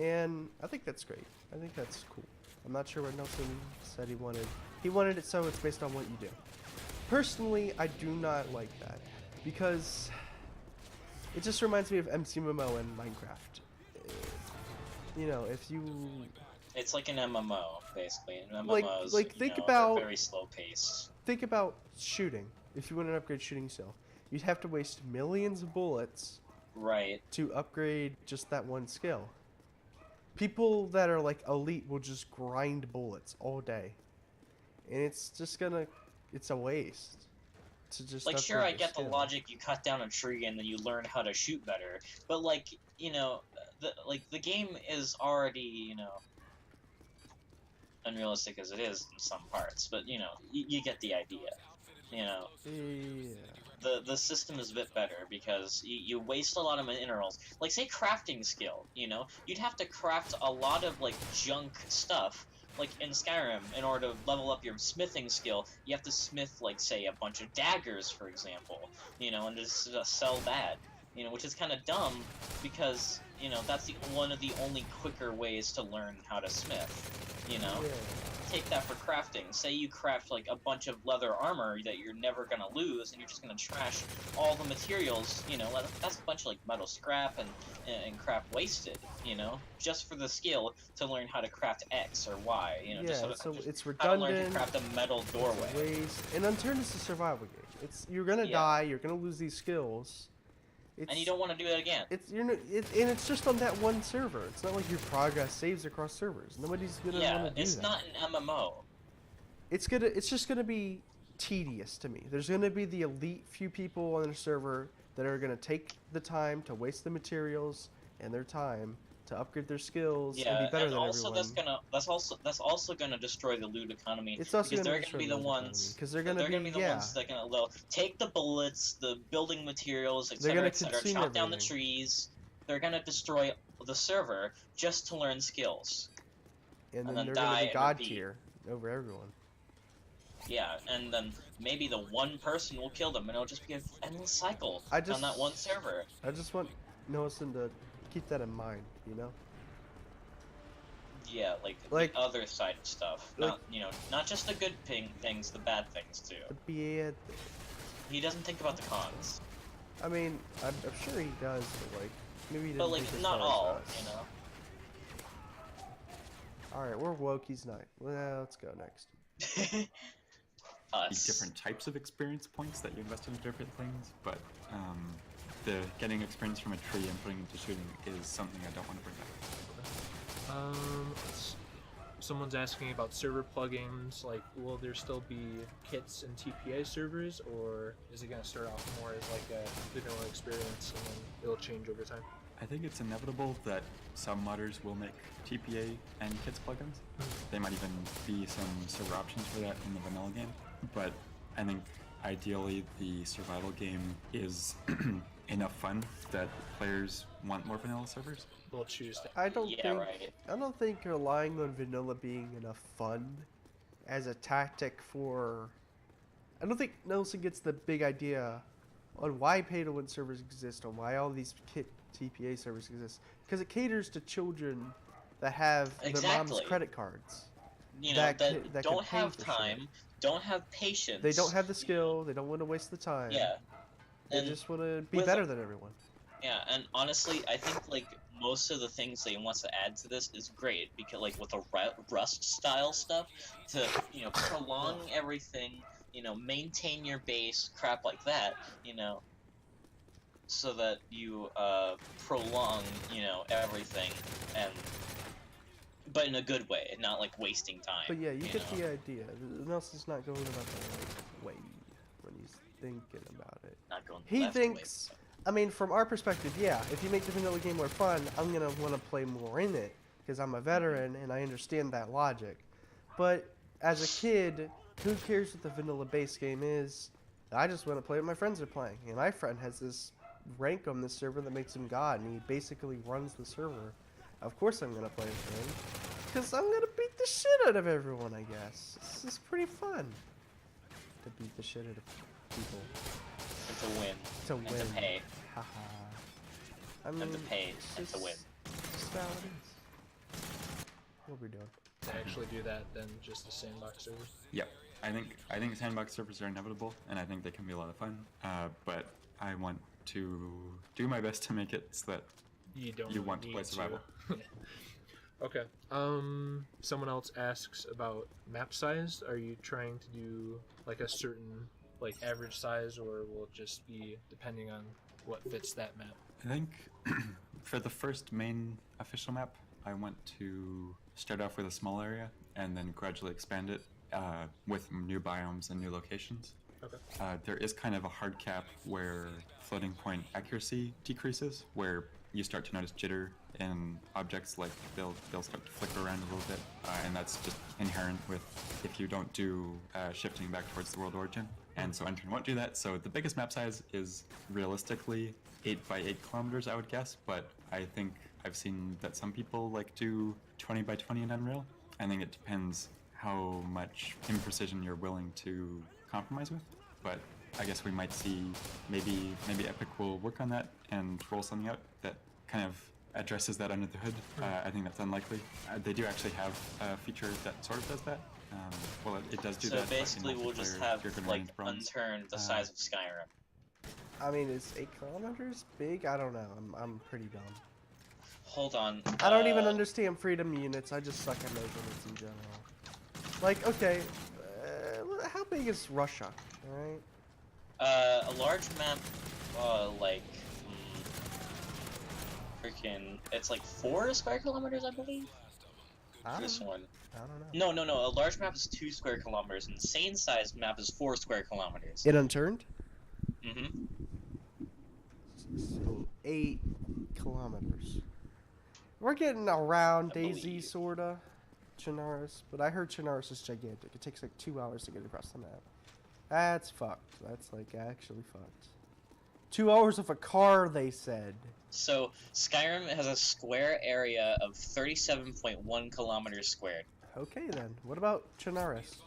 And I think that's great. I think that's cool. I'm not sure what Nelson said he wanted. He wanted it so it's based on what you do. Personally, I do not like that, because it just reminds me of MCMMO and Minecraft. You know, if you... It's like an MMO, basically. And MMOs, like think they're about... very slow paced. Think about shooting. If you want an upgrade shooting skill, you'd have to waste millions of bullets Right. to upgrade just that one skill. People that are like elite will just grind bullets all day, and it's just gonna, it's a waste to just Like, sure, upgrade I your get the skill. logic. You cut down a tree and then you learn how to shoot better. But like, you know, the game is already, you know, unrealistic as it is in some parts. But you know, you get the idea. You know. Yeah. The system is a bit better because you waste a lot of minerals. Like, say, crafting skill, you know? You'd have to craft a lot of, like, junk stuff. Like, in Skyrim, in order to level up your smithing skill, you have to smith, like, say, a bunch of daggers, for example, you know, and just sell that, you know, which is kind of dumb because, you know, that's one of the only quicker ways to learn how to smith, you know? Yeah. Take that for crafting. Say you craft like a bunch of leather armor that you're never gonna lose, and you're just gonna trash all the materials. You know, that's a bunch of like metal scrap and crap wasted. You know, just for the skill to learn how to craft X or Y. You know, Yeah, just so it's how to learn redundant. to craft a metal doorway. Waste. And Unturned is a survival game. You're gonna Yeah. die. You're gonna lose these skills. And you don't want to do that again. And it's just on that one server. It's not like your progress saves across servers. Nobody's gonna Yeah, want to do it's that. not an MMO. It's just gonna be tedious to me. There's gonna be the elite few people on the server that are gonna take the time to waste the materials and their time to upgrade their skills and Yeah, be better and than also everyone. that's also gonna destroy the loot economy. It's also because gonna they're destroy gonna be the the loot economy, ones 'cause they're gonna be- the yeah. ones that gonna take the bullets, the building materials, They're gonna etc., consume chop down the everything. trees. They're gonna destroy the server just to learn skills. And then then they're die gonna be and god repeat. tier over everyone. Yeah, and then maybe the one person will kill them, and it'll just be an endless cycle I just- on that one server. I just want Noason to keep that in mind, you know? Yeah, like Like- the other side of stuff, like- not just the good things, the bad things too. The bad. He doesn't think about the cons, I mean, I'm sure he does, but like maybe he but doesn't like think as not far as all, us. you know. All right, we're Wokie's night. Well, let's go next. Us. Different types of experience points that you invest in different things, but the getting experience from a tree and putting it into shooting is something I don't want to bring back. Let's see. Someone's asking about server plugins. Like, will there still be kits and TPA servers, or is it going to start off more as like a vanilla experience and then it'll change over time? I think it's inevitable that some modders will make TPA and kits plugins. They might even be some server options for that in the vanilla game. But I think ideally the survival game is enough fun that players want more vanilla servers. We'll choose to. I don't Yeah, think right. I don't think relying on vanilla being enough fun as a tactic for. I don't think Nelson gets the big idea on why pay-to-win servers exist, on why all these kit TPA servers exist, because it caters to children that have their mom's Exactly. credit cards. You know, that that can don't pay have for shit. time, don't have patience. They don't have the skill. They don't want to waste the time. Yeah. They And just want to be with- better than everyone. yeah, and honestly, I think like most of the things that he wants to add to this is great because like with the Rust style stuff to prolong everything, maintain your base, crap like that, so that you prolong everything but in a good way, not like wasting time. But yeah, you get know? the idea. Nelson's not going about the right way when he's thinking about it. Not going He left thinks. way. I mean, from our perspective, yeah. If you make the vanilla game more fun, I'm gonna want to play more in it because I'm a veteran and I understand that logic. But as a kid, who cares what the vanilla base game is? I just want to play what my friends are playing, and my friend has this rank on this server that makes him god, and he basically runs the server. Of course, I'm gonna play with him because I'm gonna beat the shit out of everyone. I guess this is pretty fun to beat the shit out of people. And to win. To and win. to pay. Haha. I mean, And to pay it's and to just- win. it's just how it is. What are we doing? To actually do that than just a sandbox server. Yep. I think sandbox servers are inevitable, and I think they can be a lot of fun. But I want to do my best to make it so that You don't. you really want to need play survival. Okay. Someone else asks about map size. Are you trying to do like a certain like average size, or will it just be depending on what fits that map? I think for the first main official map, I want to start off with a small area and then gradually expand it with new biomes and new locations. Okay. There is kind of a hard cap where floating point accuracy decreases, where you start to notice jitter in objects, like they'll start to flicker around a little bit, and that's just inherent with if you don't do shifting back towards the world origin. And so Entering won't do that. So the biggest map size is realistically 8 by 8 kilometers, I would guess. But I think I've seen that some people like do 20 by 20 in Unreal. I think it depends how much imprecision you're willing to compromise with. But I guess we might see maybe Epic will work on that and roll something out that kind of addresses that under the hood. I think that's unlikely. They do actually have a feature that sort of does that. Well, it does do So that. but in basically, we'll just multiplayer, have you're gonna like run bronze. unturned the size of Skyrim. I mean, is 8 kilometers big? I don't know. I'm pretty dumb. Hold on. I don't even understand freedom units. I just suck at measurements in general. Like, okay, how big is Russia? All right. A large map, like, freaking, it's like 4 square kilometers, I believe. I This don't, one. I don't know. No. A large map is 2 square kilometers. An insane sized map is 4 square kilometers. It unturned? Mm-hmm. So 8 kilometers. We're getting around I DayZ, believe. sorta. Chernarus, but I heard Chernarus is gigantic. It takes like 2 hours to get across the map. That's fucked. That's like actually fucked. 2 hours of a car, they said. So Skyrim has a square area of 37.1 kilometers squared. Okay then. What about Chernarus?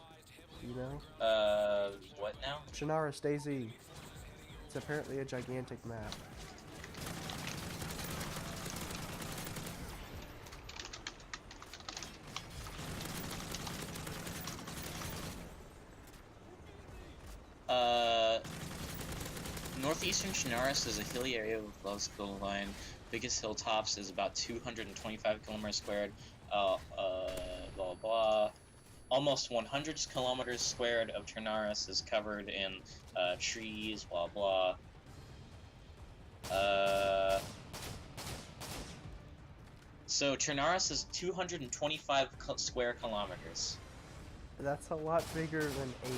You know? What now? Chernarus DayZ. It's apparently a gigantic map. Northeastern Chernarus is a hilly area with low skill line. Biggest hilltops is about 225 kilometers squared. Blah blah. Almost 100 kilometers squared of Chernarus is covered in trees. Blah blah. So Chernarus is 225 square kilometers. That's a lot bigger than 8.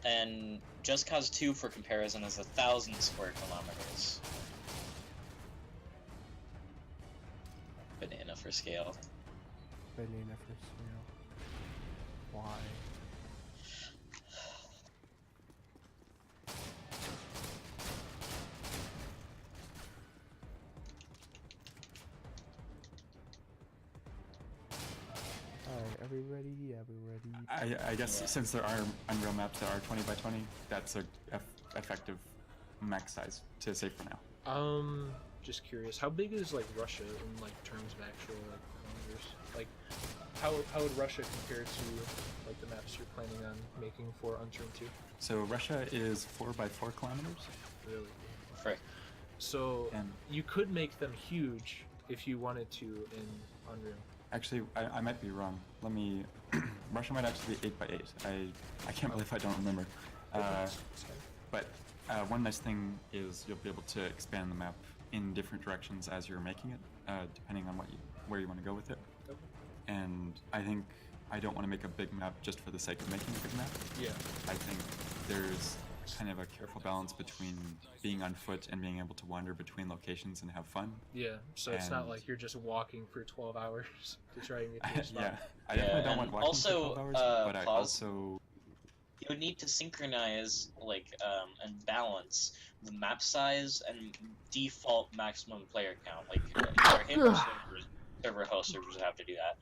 And Just Cause 2, for comparison, is 1,000 square kilometers. Banana for scale. Banana for sale. Why? Alright, are we ready? Yeah, we're ready. I guess since there are Unreal maps that are 20 by 20, that's a effective max size to say for now. Just curious, how big is like Russia in like terms of actual like kilometers? Like, how would Russia compare to like the maps you're planning on making for Unturned 2? So Russia is 4 by 4 kilometers. Really? Frick. So And you could make them huge if you wanted to in Unreal. actually, I might be wrong. Let me. Russia might actually be 8 by 8. I can't believe I don't remember. But one nice thing is you'll be able to expand the map in different directions as you're making it, depending on where you want to go with it. Okay. And I think I don't want to make a big map just for the sake of making a big map. Yeah. I think there's kind of a careful balance between being on foot and being able to wander between locations and have fun. Yeah. So it's not And- like you're just walking for 12 hours to try and get to your spot. Yeah, I definitely don't want and walking also, for 12 hours, but I pause. also You would need to synchronize, like, and balance the map size and default maximum player count. Like, server host servers have to do that.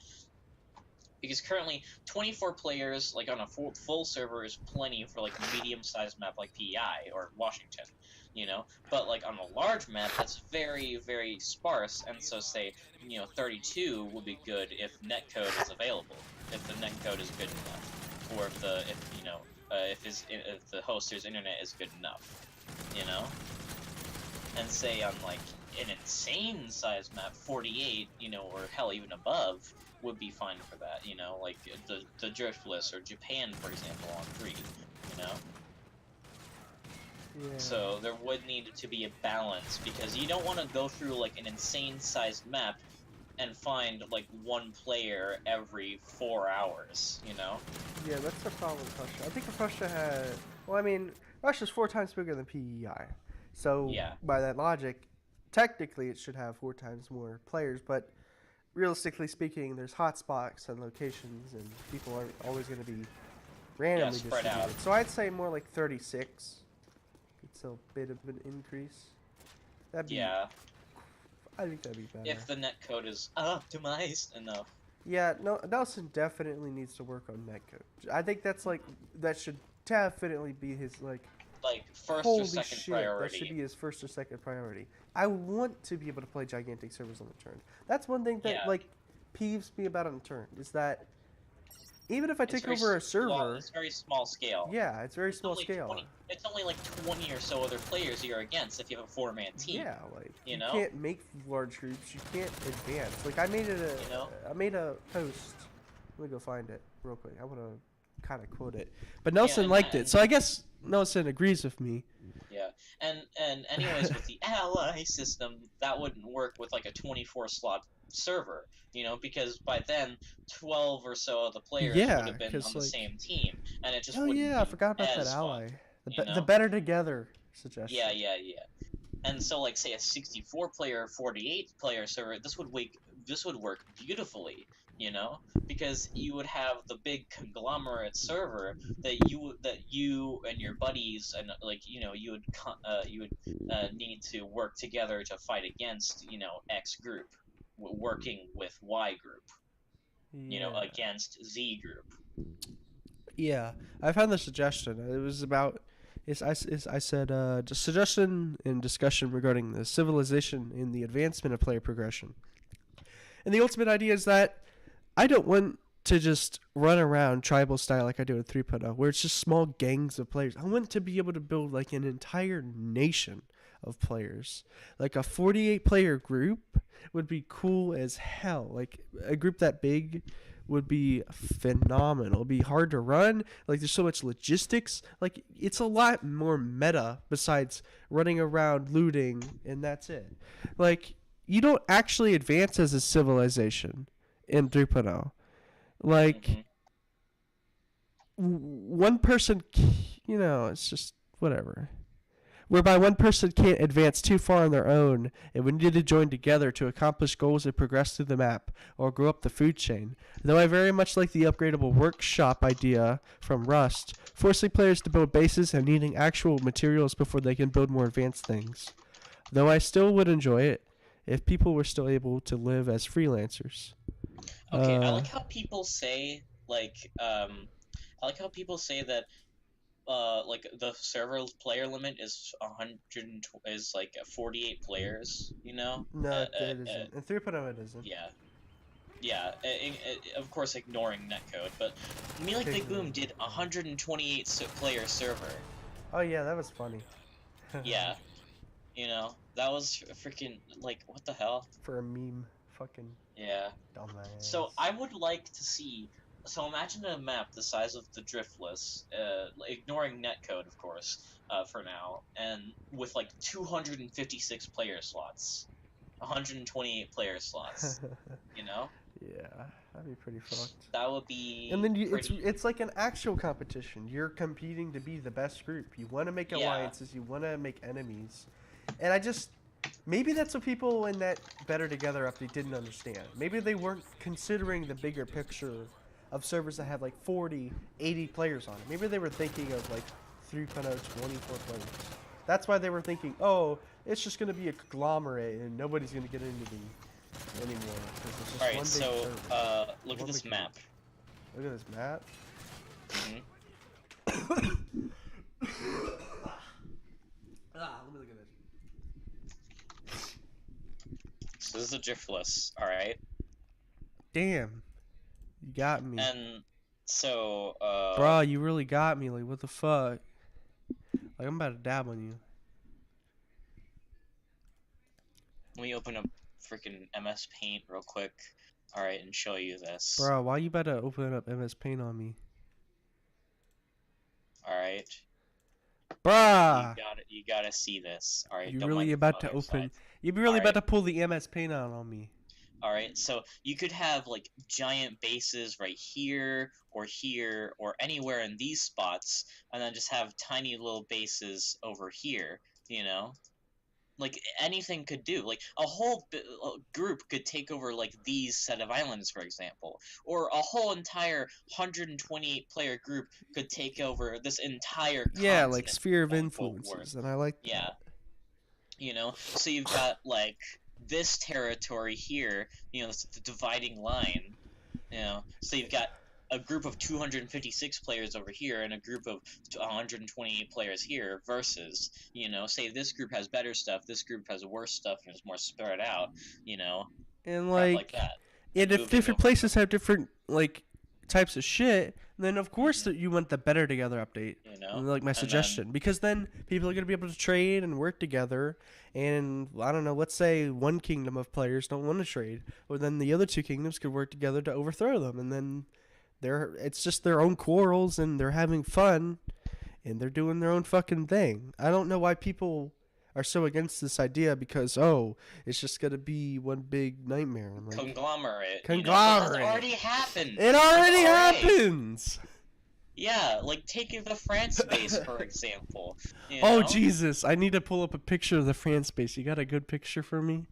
Because currently, 24 players, like, on a full server is plenty for, like, a medium-sized map like PEI or Washington, you know? But, like, on a large map, that's very, very sparse, and so, say, 32 would be good if netcode is available, if the netcode is good enough, or if the hoster's internet is good enough, And say on, like, an insane-sized map, 48, or hell, even above, would be fine for that, like the Driftless or Japan, for example, on 3, Yeah. So there would need to be a balance, because you don't want to go through, like, an insane-sized map and find, like, one player every 4 hours, Yeah, that's the problem with Russia. I think if Russia had... Well, I mean, Russia's 4 times bigger than PEI. So, Yeah. by that logic, technically it should have 4 times more players, but realistically speaking, there's hotspots and locations, and people aren't always going to be randomly spread distributed. out. So I'd say more like 36. It's a bit of an increase. That'd be... Yeah, I think that'd be better. if the netcode is optimized enough. Yeah, no, Nelson definitely needs to work on netcode. I think that's like... That should definitely be his, like... Like, first Holy or second shit, priority. that should be his first or second priority. I want to be able to play gigantic servers on Unturned. That's one thing that Yeah. like peeves me about Unturned is that even if I It's take very over a small- server, It's very small scale. yeah, it's very It's small only scale. 20 it's only like 20 or so other players you're against if you have a 4-man team. Yeah, like you you know? can't make large groups. You can't advance. Like I made it a, You know? I made a post. Let me go find it real quick. I want to kind of quote it. But Nelson and- liked it, and- so I guess Nelson agrees with me. Yeah, and anyways, with the ally system, that wouldn't work with like a 24 slot server, because by then 12 or so of the players Yeah, would have been 'cause, on the like- same team, and it just Oh wouldn't yeah, I be forgot about that as ally. fun, The better together suggestion. Yeah. And so, like, say a 64-player, 48-player server, this would work beautifully, because you would have the big conglomerate server that you and your buddies and you would need to work together to fight against X group, working with Y group, against Z group. Yeah, I found the suggestion. It was about. I said just suggestion and discussion regarding the civilization and the advancement of player progression. And the ultimate idea is that I don't want to just run around tribal style like I do in 3.0, where it's just small gangs of players. I want to be able to build like an entire nation of players. Like a 48-player group would be cool as hell. Like a group that big would be phenomenal. It'd be hard to run. Like there's so much logistics. Like it's a lot more meta besides running around looting and that's it. Like you don't actually advance as a civilization in 3.0. Like one person, it's just whatever. Whereby one person can't advance too far on their own, and we need to join together to accomplish goals and progress through the map, or grow up the food chain. Though I very much like the upgradable workshop idea from Rust, forcing players to build bases and needing actual materials before they can build more advanced things. Though I still would enjoy it if people were still able to live as freelancers. Okay, I like how people say, that like the server player limit is 48 players, No, it isn't. In 3.0 it isn't. Yeah, of course ignoring netcode, but Me Like Big Boom did 128 player server. Oh yeah, that was funny. Yeah, that was freaking, like, what the hell? For a meme. Fucking Yeah. dumbass. So I would like to see. So imagine a map the size of the Driftless, ignoring netcode, of course, for now, and with like 256 player slots, 128 player slots. Yeah, that'd be pretty fucked. That would be. And then pretty... it's like an actual competition. You're competing to be the best group. You want to make alliances. You want to make enemies. And maybe that's what people in that Better Together update didn't understand. Maybe they weren't considering the bigger picture of servers that have like 40, 80 players on it. Maybe they were thinking of like 3.0, 24 players. That's why they were thinking, oh, it's just going to be a conglomerate and nobody's going to get into the anymore. It's just Alright, one big so server. look at One this big map. Look at this map. Let me look at this. So this is a Driftless, alright? Damn. You got me. And so, Bro, you really got me. Like, what the fuck? Like, I'm about to dab on you. let me open up freaking MS Paint real quick, alright, and show you this. Bro, why you about to open up MS Paint on me? Alright. Bruh! You gotta see this. Alright, You don't really mind the about to other open... slides. You be really about Alright. to pull the MS Paint out on me. Alright, so you could have like giant bases right here, or anywhere in these spots, and then just have tiny little bases over here, Like, anything could do. Like, a whole group could take over, like, these set of islands, for example. Or a whole entire 128-player group could take over this entire continent. Yeah, like Sphere of quote, Influences, and I like that. Yeah. So you've got, like, this territory here, it's the dividing line, So you've got a group of 256 players over here and a group of 128 players here versus, say this group has better stuff, this group has worse stuff, and it's more spread out, And, crap like that. and if moving different over. places have different, like, types of shit, then of course that you want the Better Together update. Like my And suggestion, because then people are gonna be able to trade and work together. And I don't know, let's say one kingdom of players don't want to trade, well then the other two kingdoms could work together to overthrow them, and then it's just their own quarrels, and they're having fun, and they're doing their own fucking thing. I don't know why people are so against this idea, because it's just gonna be one big nightmare. I'm like, Conglomerate. Conglomerate. It already happened. It already It's alright. happens. Yeah, like take the France base for example. Oh Jesus! I need to pull up a picture of the France base. You got a good picture for me?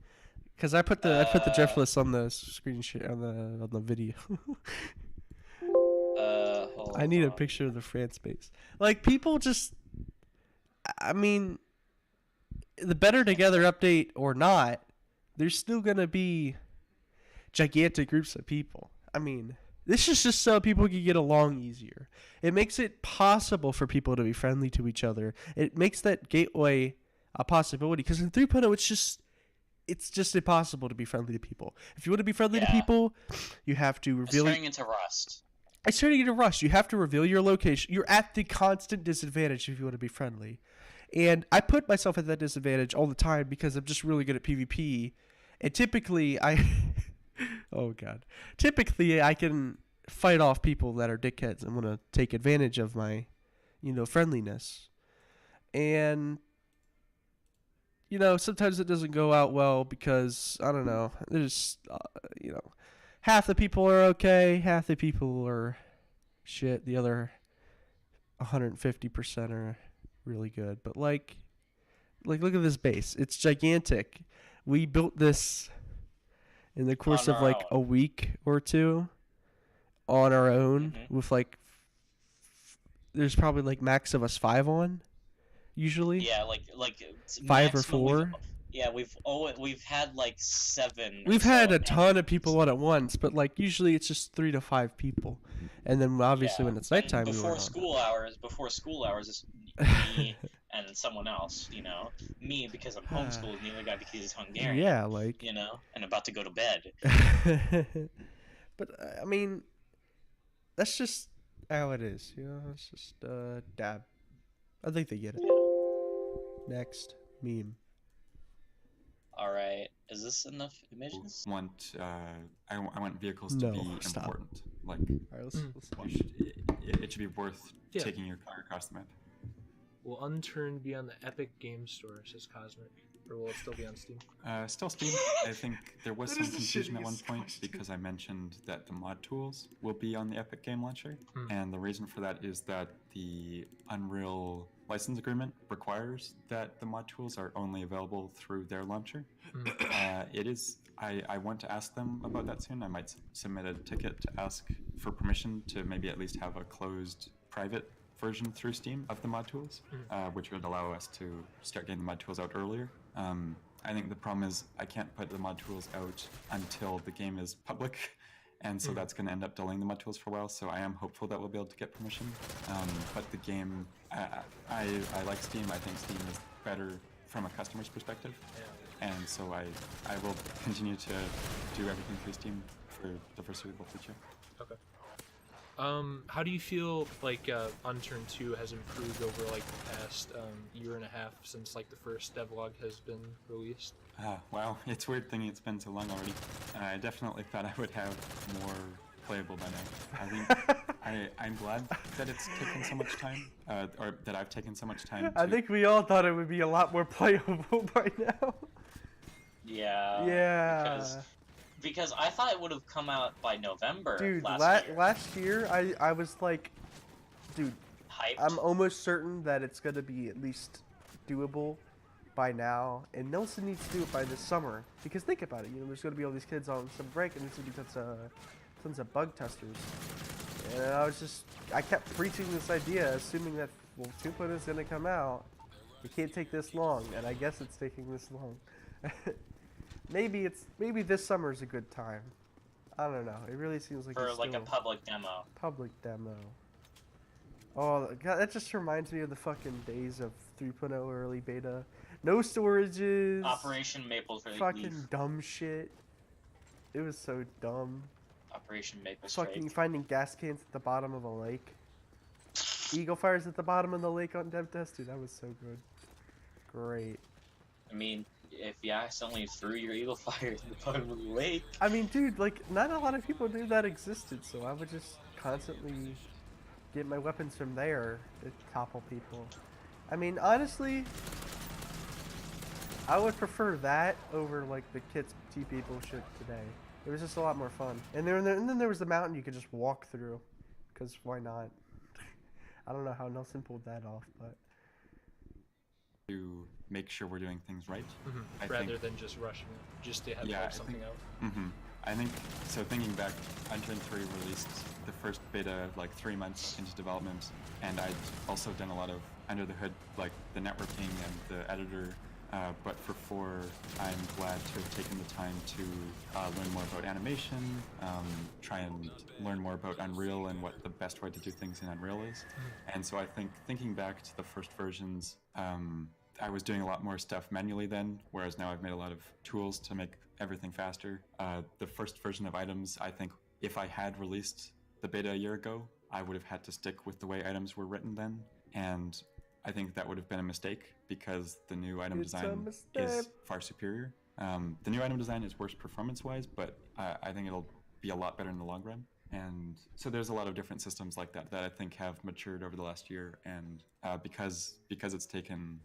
Cause I put the Jeff list on the screen share on the video. I need a picture of the France base. Like, people just, I mean, the Better Together update or not, there's still gonna be gigantic groups of people. I mean, this is just so people can get along easier. It makes it possible for people to be friendly to each other. It makes that gateway a possibility. Because in 3.0, it's just impossible to be friendly to people. If you want to be friendly to people, you have to reveal. It's turning into Rust. It's turning into Rust. You have to reveal your location. You're at the constant disadvantage if you want to be friendly. And I put myself at that disadvantage all the time because I'm just really good at PvP. And typically, typically I can fight off people that are dickheads and want to take advantage of my, friendliness. And, sometimes it doesn't go out well because, I don't know, there's, half the people are okay, half the people are shit, the other 150% are really good. But like look at this base. It's gigantic. We built this in the course of like a week or two on our own with there's probably like max of us 5 on usually. Yeah, like 5 or 4. Yeah, we've had like 7. We've had a ton of people on at once, but like usually it's just 3 to 5 people, and then obviously when it's nighttime, before school hours, it's me and someone else. Me because I'm homeschooled, and the other guy because he's Hungarian. Yeah, like and about to go to bed. But I mean, that's just how it is. It's just dab. I think they get it. Next meme. All right, is this enough images? I want vehicles to be important. Like, all right, let's watch. It should be worth taking your car across the map. Will Unturned be on the Epic Game Store, says Cosmic, or will it still be on Steam? Still Steam. I think there was some confusion at one point because I mentioned that the mod tools will be on the Epic Game Launcher, and the reason for that is that the Unreal license agreement requires that the mod tools are only available through their launcher. It is. I want to ask them about that soon. I might submit a ticket to ask for permission to maybe at least have a closed private version through Steam of the mod tools, which would allow us to start getting the mod tools out earlier. I think the problem is I can't put the mod tools out until the game is public, and so that's going to end up delaying the mod tools for a while, so I am hopeful that we'll be able to get permission. But the game, I like Steam. I think Steam is better from a customer's perspective, and so I will continue to do everything through Steam for the foreseeable future. Okay. How do you feel like Unturned 2 has improved over like the past year and a half since like the first devlog has been released? Wow, it's weird thinking it's been so long already. I definitely thought I would have more playable by now. I think I'm glad that it's taken so much time, or that I've taken so much time. I think we all thought it would be a lot more playable by now. Yeah. Yeah. Because I thought it would have come out by November. Dude, last year I was like, dude, hyped. I'm almost certain that it's gonna be at least doable by now, and Nelson needs to do it by this summer. Because think about it, there's gonna be all these kids on some break, and there's gonna be tons of bug testers. And I kept preaching this idea, assuming that 2.0 is gonna come out. It can't take this long, and I guess it's taking this long. Maybe this summer is a good time. I don't know. It really seems like for it's like still a public demo. Public demo. Oh God, that just reminds me of the fucking days of 3.0 early beta. No storages. Operation Maple fucking Leaf. Dumb shit. It was so dumb. Operation Maple Fucking Strike. finding gas cans at the bottom of a lake. Eagle fires at the bottom of the lake on dev test. Dude, that was so good. Great. I mean, if you accidentally threw your Eagle Fire in the bottom of the lake. I mean, dude, like, not a lot of people knew that existed, so I would just constantly get my weapons from there to topple people. I mean, honestly, I would prefer that over like the kits TP bullshit today. It was just a lot more fun. And then there was the mountain you could just walk through, because why not? I don't know how Nelson pulled that off, but To make sure we're doing things right. Rather than just rushing it, just to have like, something out. I think so. Thinking back, Unturned 3 released the first beta like 3 months into development, and I'd also done a lot of under the hood, like the networking and the editor. But for 4, I'm glad to have taken the time to learn more about animation, try and learn more about Unreal and what the best way to do things in Unreal is. And so I think thinking back to the first versions, I was doing a lot more stuff manually then, whereas now I've made a lot of tools to make everything faster. The first version of items, I think if I had released the beta a year ago, I would have had to stick with the way items were written then. And I think that would have been a mistake because the new item design is far superior. The new item design is worse performance-wise, but I think it'll be a lot better in the long run. And so there's a lot of different systems like that that I think have matured over the last year, and because it's taken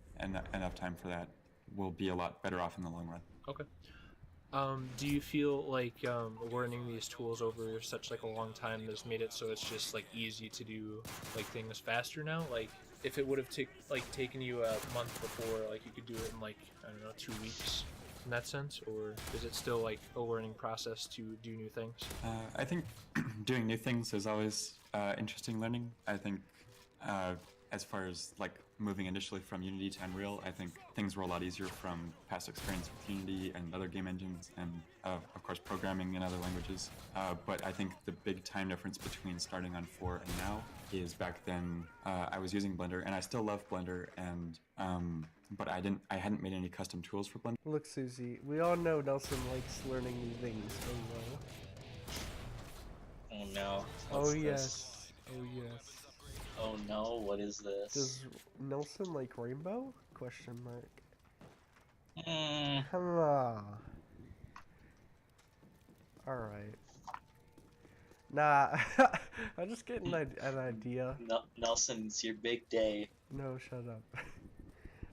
enough time for that, we'll be a lot better off in the long run. Okay. Do you feel like learning these tools over such like a long time has made it so it's just like easy to do like things faster now? Like if it would have taken you a month before, like you could do it in like, I don't know, 2 weeks in that sense, or is it still like a learning process to do new things? I think doing new things is always interesting learning. I think as far as like moving initially from Unity to Unreal, I think things were a lot easier from past experience with Unity and other game engines, and of course programming in other languages. But I think the big time difference between starting on 4 and now is back then I was using Blender, and I still love Blender, and but I hadn't made any custom tools for Blender. look, Susie, we all know Nelson likes learning new things. Oh no. Oh What's yes. this? Oh yes. Oh no, what is this? Does Nelson like rainbow? Question mark. Mm, Come on. Alright. Nah, I'm just getting an idea. Nelson, it's your big day. No, shut up.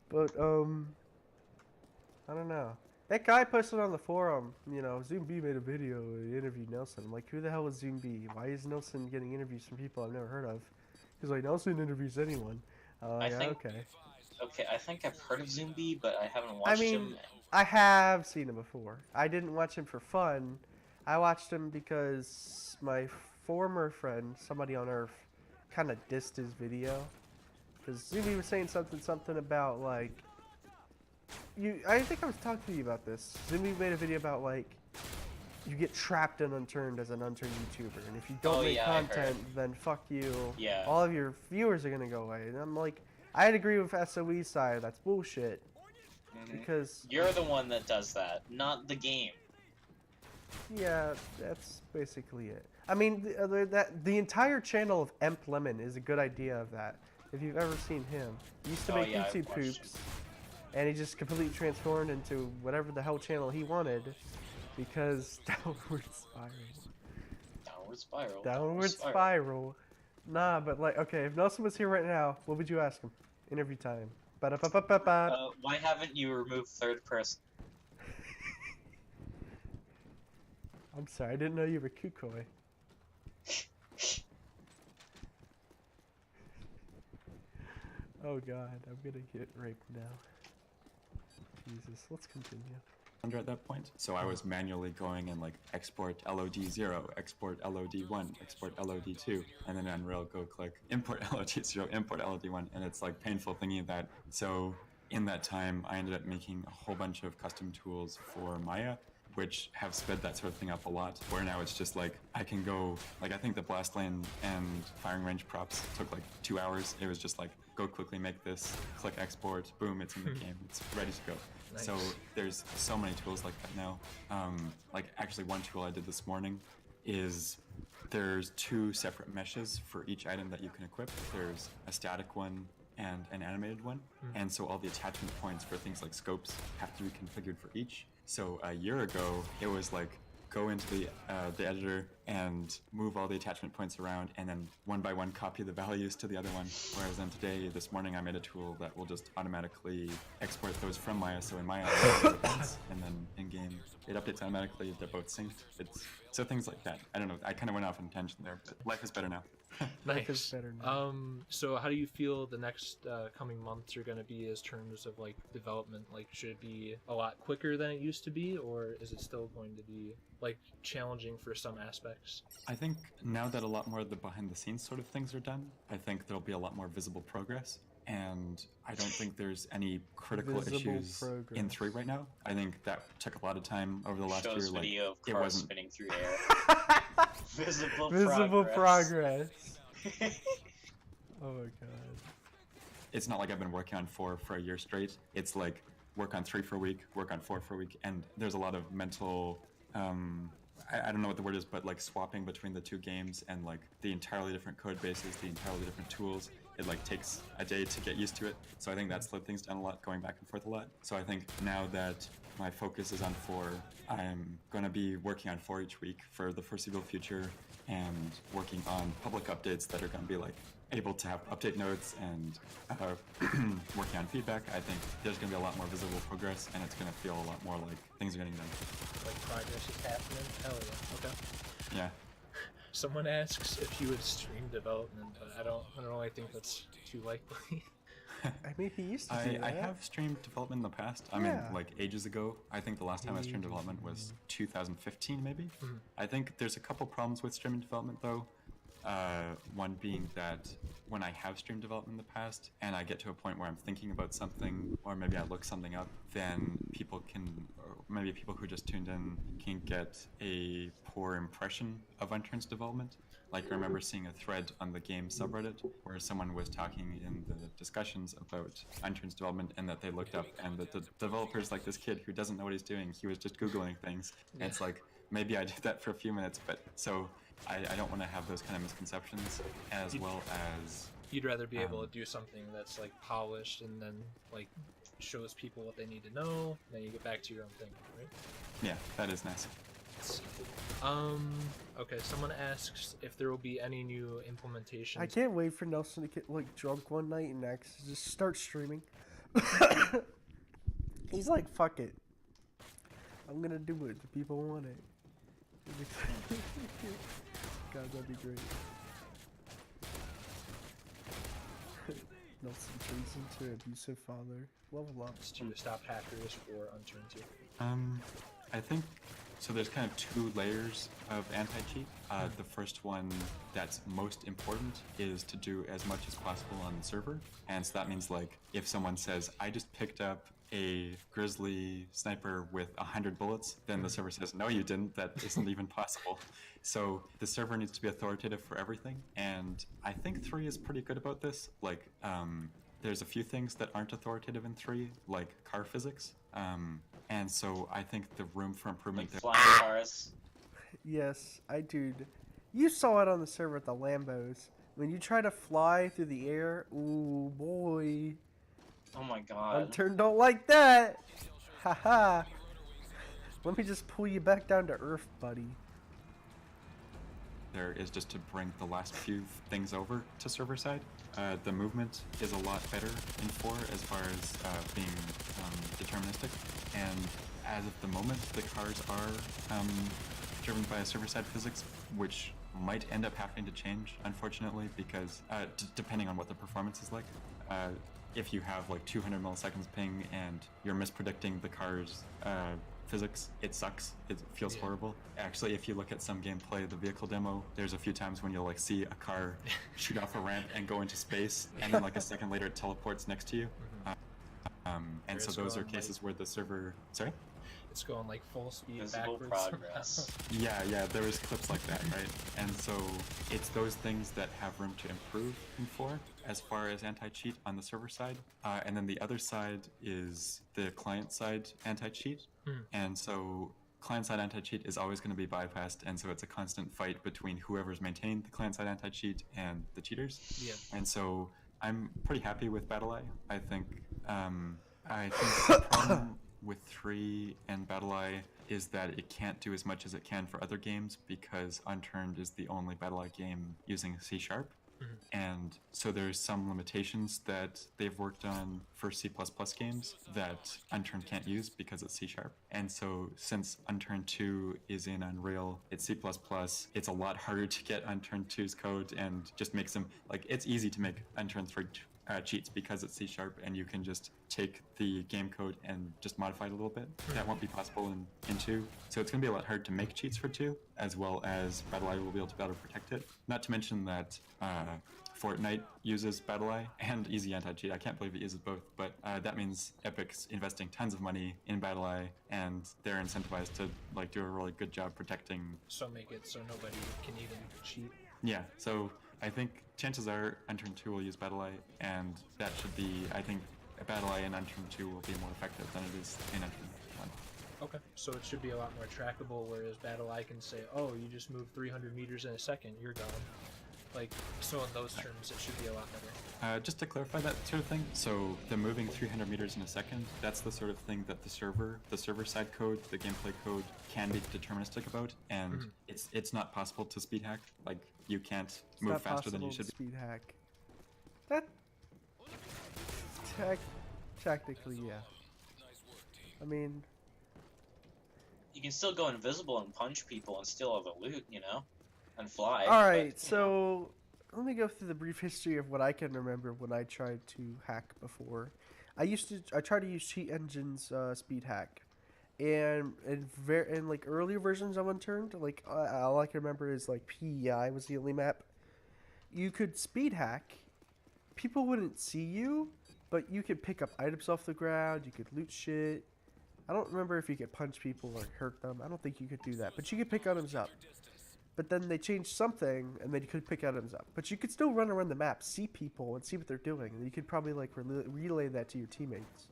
But, I don't know. That guy posted on the forum, you know, Zoom B made a video and interviewed Nelson. I'm like, who the hell is Zoom B? Why is Nelson getting interviews from people I've never heard of? He's like, Nelson interviews anyone. I think, okay. Okay, I think I've heard of Zumbi, but I haven't watched him. I have seen him before. I didn't watch him for fun. I watched him because my former friend, somebody on Earth, kind of dissed his video. Because Zumi was saying something about, like... I think I was talking to you about this. Zumi made a video about, like, you get trapped and unturned as an unturned YouTuber. And if you don't make content, then fuck you. Yeah. All of your viewers are going to go away. And I'm like, I'd agree with SOE's side. That's bullshit. Because... You're the one that does that, not the game. Yeah, that's basically it. I mean, the entire channel of Emp Lemon is a good idea of that. If you've ever seen him. He used to make YouTube poops. And he just completely transformed into whatever the hell channel he wanted. Because downward spiral. Downward spiral. Downward spiral. Nah, but like, okay, if Nelson was here right now, what would you ask him? Interview time. Ba-da-ba-ba-ba-ba. Why haven't you removed third person? I'm sorry, I didn't know you were Kukoi. Oh god, I'm gonna get raped now. Jesus, let's continue. At that point, so I was manually going and like export LOD0, export LOD1, export LOD2, and then Unreal go click import LOD0, import LOD1, and it's like painful thinking of that. So in that time, I ended up making a whole bunch of custom tools for Maya, which have sped that sort of thing up a lot, where now it's just like, I can go, like I think the blast lane and firing range props took like 2 hours. It was just like, go quickly make this, click export, boom, it's in the game, it's ready to go. Nice. So there's so many tools like that now. Like actually one tool I did this morning is there's 2 separate meshes for each item that you can equip. There's a static one and an animated one. And so all the attachment points for things like scopes have to be configured for each. So a year ago, it was like, go into the editor and move all the attachment points around, and then one by one copy the values to the other one. Whereas then this morning, I made a tool that will just automatically export those from Maya. So in Maya, and then in game, it updates automatically. They're both synced. So things like that. I don't know. I kind of went off on a tangent there, but life is better now. Life is Nice. better now. So how do you feel the next coming months are going to be as terms of like development? Like, should it be a lot quicker than it used to be, or is it still going to be like challenging for some aspects? I think now that a lot more of the behind the scenes sort of things are done, I think there'll be a lot more visible progress. And I don't think there's any critical Visible issues in progress. 3 right now. I think that took a lot of time over the last Shows year. video of it cars wasn't. spinning through air. Visible progress. Oh my god. It's not like I've been working on 4 for a year straight. It's like work on 3 for a week, work on 4 for a week, and there's a lot of mental. I don't know what the word is, but like swapping between the 2 games and like the entirely different code bases, the entirely different tools. It like takes a day to get used to it. So I think that slowed things down a lot, going back and forth a lot. So I think now that my focus is on 4, I'm going to be working on 4 each week for the foreseeable future, and working on public updates that are going to be like able to have update notes and working on feedback. I think there's going to be a lot more visible progress, and it's going to feel a lot more like things are getting done. Like progress is happening? Hell yeah. Okay. Yeah. Someone asks if you would stream development, but I don't really think that's too likely. I mean, he used to do that. I have streamed development in the past. I mean, like ages ago. I think the last time I streamed development was 2015, maybe. Mhm. I think there's a couple problems with streaming development, though. One being that when I have streamed development in the past, and I get to a point where I'm thinking about something, or maybe I look something up, then people can, or maybe people who just tuned in can get a poor impression of Unturned's development. Like, I remember seeing a thread on the game subreddit where someone was talking in the discussions about Unturned's development, and that they looked up, and that the developer's like this kid who doesn't know what he's doing. He was just Googling things. And it's like, maybe I did that for a few minutes, but so I don't want to have those kind of misconceptions, as well as... You'd rather be able to do something that's like polished and then like shows people what they need to know, then you get back to your own thing, right? Yeah, that is nice. Okay, someone asks if there will be any new implementations. I can't wait for Nelson to get like drunk one night and just start streaming. He's like, fuck it. I'm gonna do it. The people want it. God, that'd be great. Nelson turns into an abusive father. Level up. To stop hackers for Unturned 2. I think so. There's kind of 2 layers of anti-cheat. The first one that's most important is to do as much as possible on the server, and so that means like if someone says, "I just picked up a grizzly sniper with 100 bullets," then the server says, "No, you didn't. That isn't even possible." So the server needs to be authoritative for everything, and I think 3 is pretty good about this. Like, there's a few things that aren't authoritative in 3, like car physics. And so I think the room for improvement Like there. flying cars. Yes, dude. You saw it on the server at the Lambos. When you try to fly through the air, ooh boy. Oh my god. Unturned don't like that. Haha. Let me just pull you back down to earth, buddy. There is just to bring the last few things over to server side. The movement is a lot better in 4 as far as being deterministic, and as of the moment, the cars are driven by a server side physics, which might end up having to change, unfortunately, because depending on what the performance is like. If you have like 200 milliseconds ping and you're mispredicting the car's physics, it sucks. It feels horrible. Actually, if you look at some gameplay, the vehicle demo, there's a few times when you'll like see a car shoot off a ramp and go into space, and then like a second later it teleports next to you. And so those are cases where the server... Sorry? It's going like full speed Visible backwards. progress. Yeah, there was clips like that, right? And so it's those things that have room to improve in 4 as far as anti-cheat on the server side. And then the other side is the client-side anti-cheat. And so client-side anti-cheat is always going to be bypassed, and so it's a constant fight between whoever's maintained the client-side anti-cheat and the cheaters. Yeah. And so I'm pretty happy with BattleEye. I think the problem with 3 and BattleEye is that it can't do as much as it can for other games because Unturned is the only BattleEye game using C#. And so there's some limitations that they've worked on for C++ games that Unturned can't use because it's C#. And so since Unturned 2 is in Unreal, it's C++, it's a lot harder to get Unturned 2's code and just makes them, like, it's easy to make Unturned 3 cheats because it's C# and you can just take the game code and just modify it a little bit. That won't be possible in 2. So it's going to be a lot harder to make cheats for 2, as well as BattleEye will be able to better protect it. Not to mention that Fortnite uses BattleEye and Easy Anti-Cheat. I can't believe it uses both, but that means Epic's investing tons of money in BattleEye, and they're incentivized to like do a really good job protecting. So make it so nobody can even cheat. Yeah, so I think chances are Unturned 2 will use BattleEye, and that should be, I think, BattleEye in Unturned 2 will be more effective than it is in Unturned 1. Okay, so it should be a lot more trackable, whereas BattleEye can say, oh, you just moved 300 meters in a second, you're gone. Like, so in those terms, it should be a lot better. Just to clarify that sort of thing, so the moving 300 meters in a second, that's the sort of thing that the server side code, the gameplay code can be deterministic about, and it's not possible to speed hack. Like, you can't move faster than you should be. Speed hack. That technically, yeah. I mean, You can still go invisible and punch people and steal all the loot, you know, and fly. all right. but, So let me go through the brief history of what I can remember when I tried to hack before. I tried to use Cheat Engine's speed hack, and in like earlier versions of Unturned, like all I can remember is like PEI was the only map. You could speed hack. People wouldn't see you, but you could pick up items off the ground. You could loot shit. I don't remember if you could punch people or hurt them. I don't think you could do that, but you could pick items up. But then they changed something, and then you could pick items up. But you could still run around the map, see people, and see what they're doing. And you could probably like relay that to your teammates.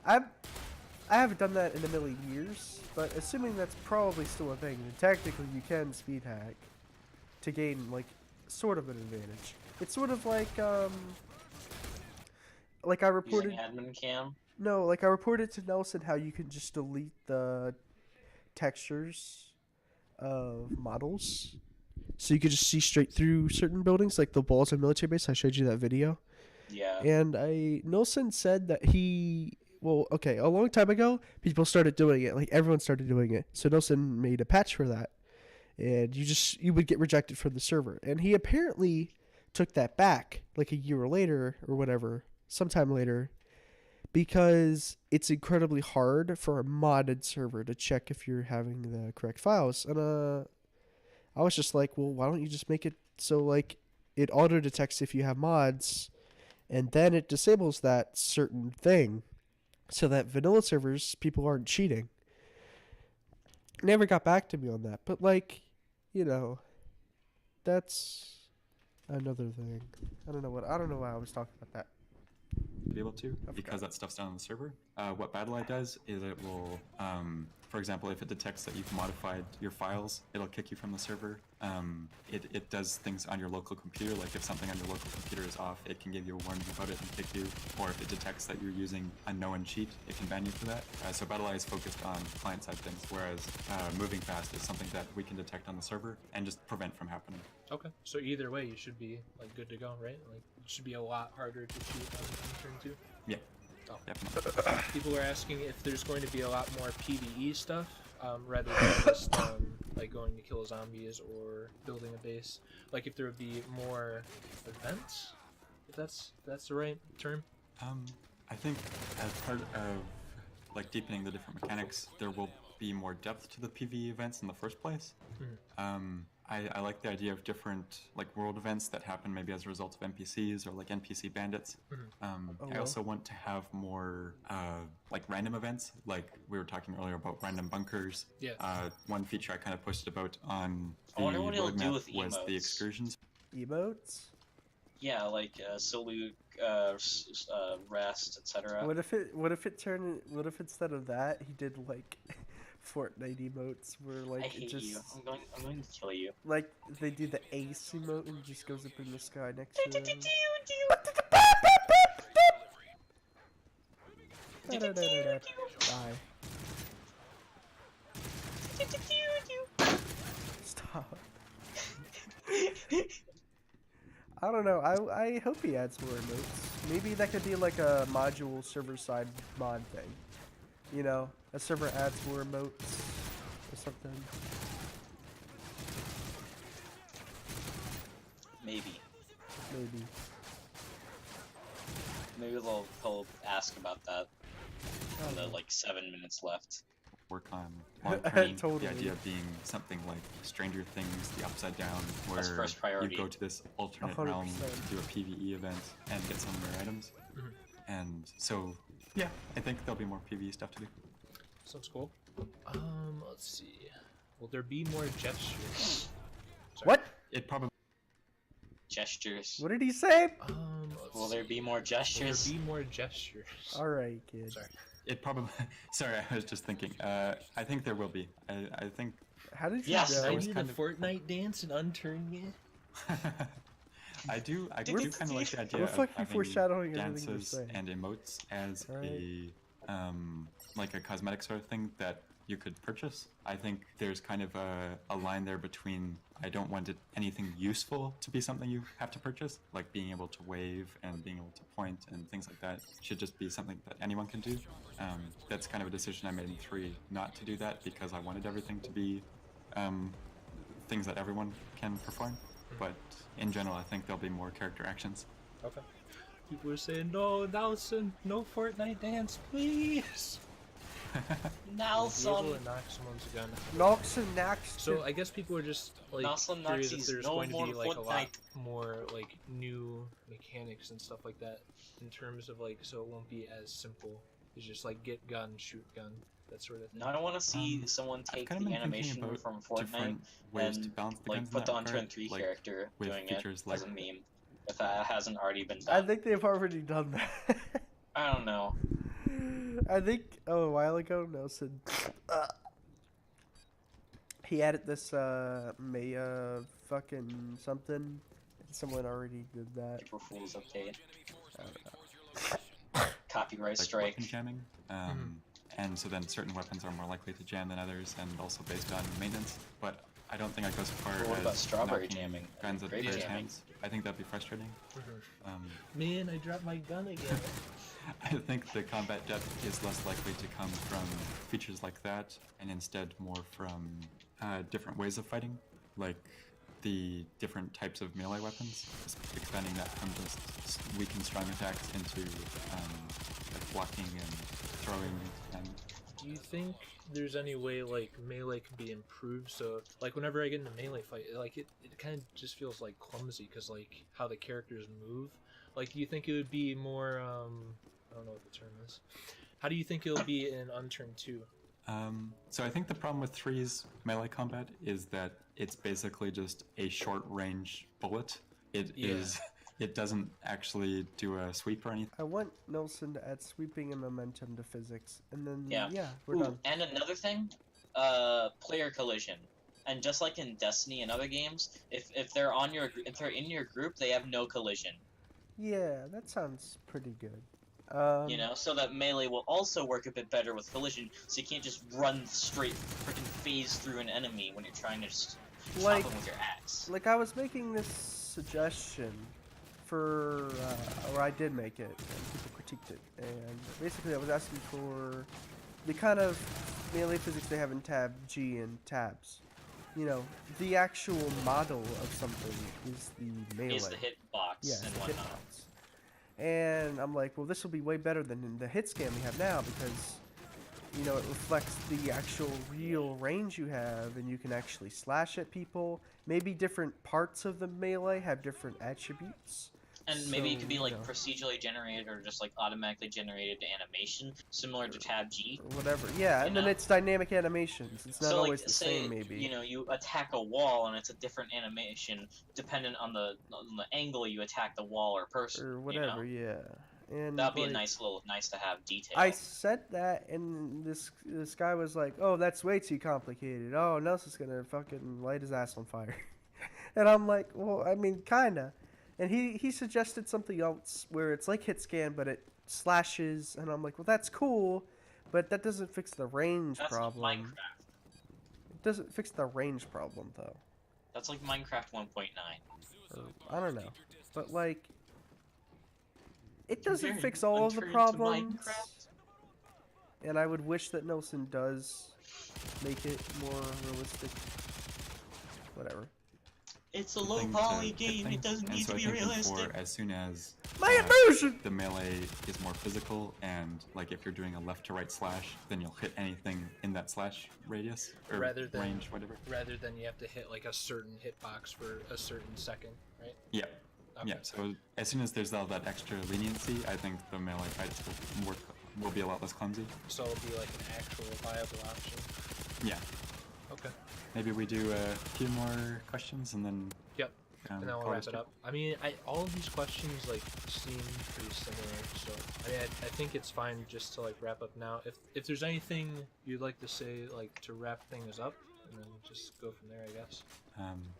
I haven't done that in a million years, but assuming that's probably still a thing, then technically you can speed hack to gain like sort of an advantage. It's sort of like I reported. using admin cam. No, like I reported to Nelson how you can just delete the textures of models, so you could just see straight through certain buildings, like the walls of military base. I showed you that video. Yeah. And Nelson said that a long time ago, people started doing it. Like everyone started doing it. So Nelson made a patch for that, and you would get rejected from the server. And he apparently took that back like a year later or whatever, sometime later, because it's incredibly hard for a modded server to check if you're having the correct files. And I was just like, well, why don't you just make it so like it auto detects if you have mods, and then it disables that certain thing, so that vanilla servers people aren't cheating. Never got back to me on that, but like, that's another thing. I don't know why I was talking about that. Be able to, because that stuff's down on the server. What BattleEye does is it will, for example, if it detects that you've modified your files, it'll kick you from the server. It does things on your local computer, like if something on your local computer is off, it can give you a warning about it and kick you, or if it detects that you're using a known cheat, it can ban you for that. So BattleEye is focused on client-side things, whereas moving fast is something that we can detect on the server and just prevent from happening. Okay, so either way, you should be like good to go, right? Like it should be a lot harder to shoot on Unturned 2. Yeah. Oh. Definitely. People are asking if there's going to be a lot more PvE stuff, rather than just like going to kill zombies or building a base. Like if there would be more events, if that's the right term. I think as part of like deepening the different mechanics, there will be more depth to the PvE events in the first place. I like the idea of different like world events that happen maybe as a result of NPCs or like NPC bandits. I also want to have more like random events, like we were talking earlier about random bunkers. Yeah. One feature I kind of posted about on the I wonder what he'll do roadmap with was the emotes. excursions. Emotes? Yeah, like salute, rest, etc. What if instead of that he did like Fortnite emotes where like I it hate just you. I'm going to kill you. like they do the ace emote and it just goes up in the sky next to him. Die. Stop. I don't know. I hope he adds more emotes. Maybe that could be like a module server-side mod thing. You know, a server adds more emotes or something. Maybe. Maybe he'll ask about that in the like 7 minutes left. Work on long-term Totally. the idea of being something like Stranger Things, the Upside Down, where That's first priority. you go to this alternate 100%. realm, do a PvE event, and get some rare items. And so, yeah, I think there'll be more PvE stuff to do. Sounds cool. Let's see. Will there be more gestures? Sorry. What? It probably Gestures. What did he say? Will there be more Will gestures? there be more gestures? All right, kid. Sorry. It probably. Sorry, I was just thinking. I think there will be. I think. How did you Yes, know? I was do the kind of- Fortnite dance and unturn you. I do kind of like the idea We're of fucking having foreshadowing everything you're dances saying. and emotes as Alright. a like a cosmetic sort of thing that you could purchase. I think there's kind of a line there between I don't want anything useful to be something you have to purchase, like being able to wave and being able to point and things like that should just be something that anyone can do. That's kind of a decision I made in 3 not to do that because I wanted everything to be things that everyone can perform. But in general, I think there'll be more character actions. Okay. People are saying, no, Nelson, no Fortnite dance, please. Nelson. Be able to knock someone's gun. Nox and Nax. So I guess people are just like Nelson curious Nazis, if there's no going to more be like a lot Fortnite. more like new mechanics and stuff like that in terms of like so it won't be as simple. It's just like get gun, shoot gun, that sort of thing. Now I want to see someone I've take kind of the been thinking animation about from Fortnite different ways to and balance the like guns in put that the Unturn regard, 3 like, character with doing features it like as a meme. If that hasn't already been done. I think they've already done that. I don't know. I think a while ago Nelson he added this Maya fucking something. Someone already did that. April Fool's update. I don't know. Copyright like strike. weapon jamming. And so then certain weapons are more likely to jam than others, and also based on maintenance. But I don't think I'd go so far Well, what as about strawberry knocking jamming? guns at Grape players' jamming? hands. I think that'd be frustrating. Man, I dropped my gun again. I think the combat depth is less likely to come from features like that, and instead more from different ways of fighting, like the different types of melee weapons, just expanding that from just weak and strong attacks into like blocking and throwing and Do you think there's any way like melee can be improved? So like whenever I get in a melee fight, like it kind of just feels like clumsy because like how the characters move. Like, do you think it would be more? I don't know what the term is. How do you think it'll be in Unturned 2? So I think the problem with 3's melee combat is that it's basically just a short-range bullet. It doesn't actually do a sweep or anything. I want Nelson to add sweeping and momentum to physics, and then Yeah. we're Ooh, done. and another thing, player collision. And just like in Destiny and other games, if they're in your group, they have no collision. Yeah, that sounds pretty good. You know, so that melee will also work a bit better with collision, so you can't just run straight, freaking phase through an enemy when you're trying to just chop them with your axe. Like I was making this suggestion for, or I did make it, and people critiqued it, and basically I was asking for the kind of melee physics they have in Tab G and Tabs. You know, the actual model of something is the melee. Is the hitbox Yeah, and the whatnot. hitbox. And I'm like, well, this will be way better than the hit scan we have now because, you know, it reflects the actual real range you have, and you can actually slash at people. Maybe different parts of the melee have different attributes. And maybe it So, could be you like know, procedurally generated or just like automatically generated animation, similar to Tab G. or whatever. Yeah, You and then know? it's dynamic animations. It's not So always like, the say same, maybe. you know you attack a wall and it's a different animation dependent on the angle you attack the wall or person. Or whatever, You know? yeah. And That'd be a like, nice to have detail. I said that, and this guy was like, "Oh, that's way too complicated. Oh, Nelson's gonna fucking light his ass on fire." And I'm like, "Well, I mean, kinda." And he suggested something else where it's like hit scan, but it slashes, and I'm like, well, that's cool, but that doesn't fix the range That's problem. like Minecraft. It doesn't fix the range problem though. That's like Minecraft 1.9. Or, I don't know, but like, it doesn't Comparing fix all of the Unturned to problems. Minecraft? And I would wish that Nelson does make it more realistic. Whatever. It's a low Thing poly to game. think, It doesn't and need so to I be think in realistic. 4, as soon as My emotion! the melee is more physical, and like if you're doing a left to right slash, then you'll hit anything in that slash radius or Rather than- range, whatever. Rather than you have to hit like a certain hitbox for a certain second, right? Yeah. Okay. Yeah, so as soon as there's all that extra leniency, I think the melee fights will be a lot less clumsy. So it'll be like an actual viable option. Yeah. Okay. Maybe we do a few more questions and then. Yep. And then we'll call wrap this it trip. up. I mean, all of these questions like seem pretty similar, so I mean, I think it's fine just to like wrap up now. If there's anything you'd like to say like to wrap things up, and then just go from there, I guess.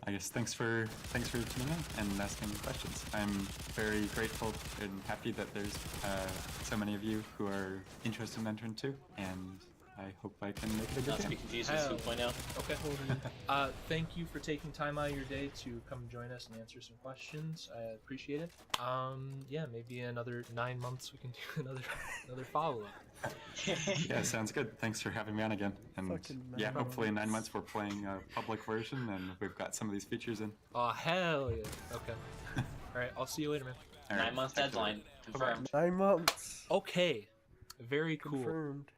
I guess thanks for tuning in and asking questions. I'm very grateful and happy that there's so many of you who are interested in Entrant 2, and I hope I can make it a good Not to be game. confused with Hell. 2.0. Okay. Thank you for taking time out of your day to come join us and answer some questions. I appreciate it. Yeah, maybe in another 9 months we can do another follow up. Yeah, sounds good. Thanks for having me on again. And Fucking yeah, 9 hopefully in 9 months. months we're playing a public version and we've got some of these features in. Oh hell yeah. Okay. All right. I'll see you later, man. All right, 9 month talk to you deadline. later. Confirmed. 9 months. Okay. Very cool. Confirmed.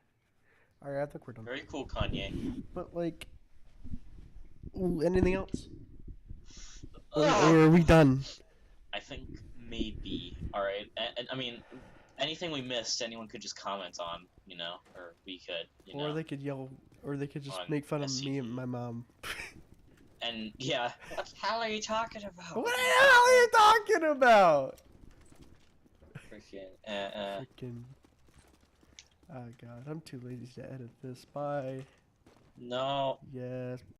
Alright, I think we're done. Very cool, Kanye. But like, ooh, anything else? Or Ugh. are we done? I think maybe. Alright. And I mean, anything we missed, anyone could just comment on, or we could, Or they could yell, or they could just On make fun of me SCP. and my mom. And yeah, what the hell are you talking about? What the hell are you talking about? Freaking, Freaking. Oh god, I'm too lazy to edit this. Bye. no. Yes.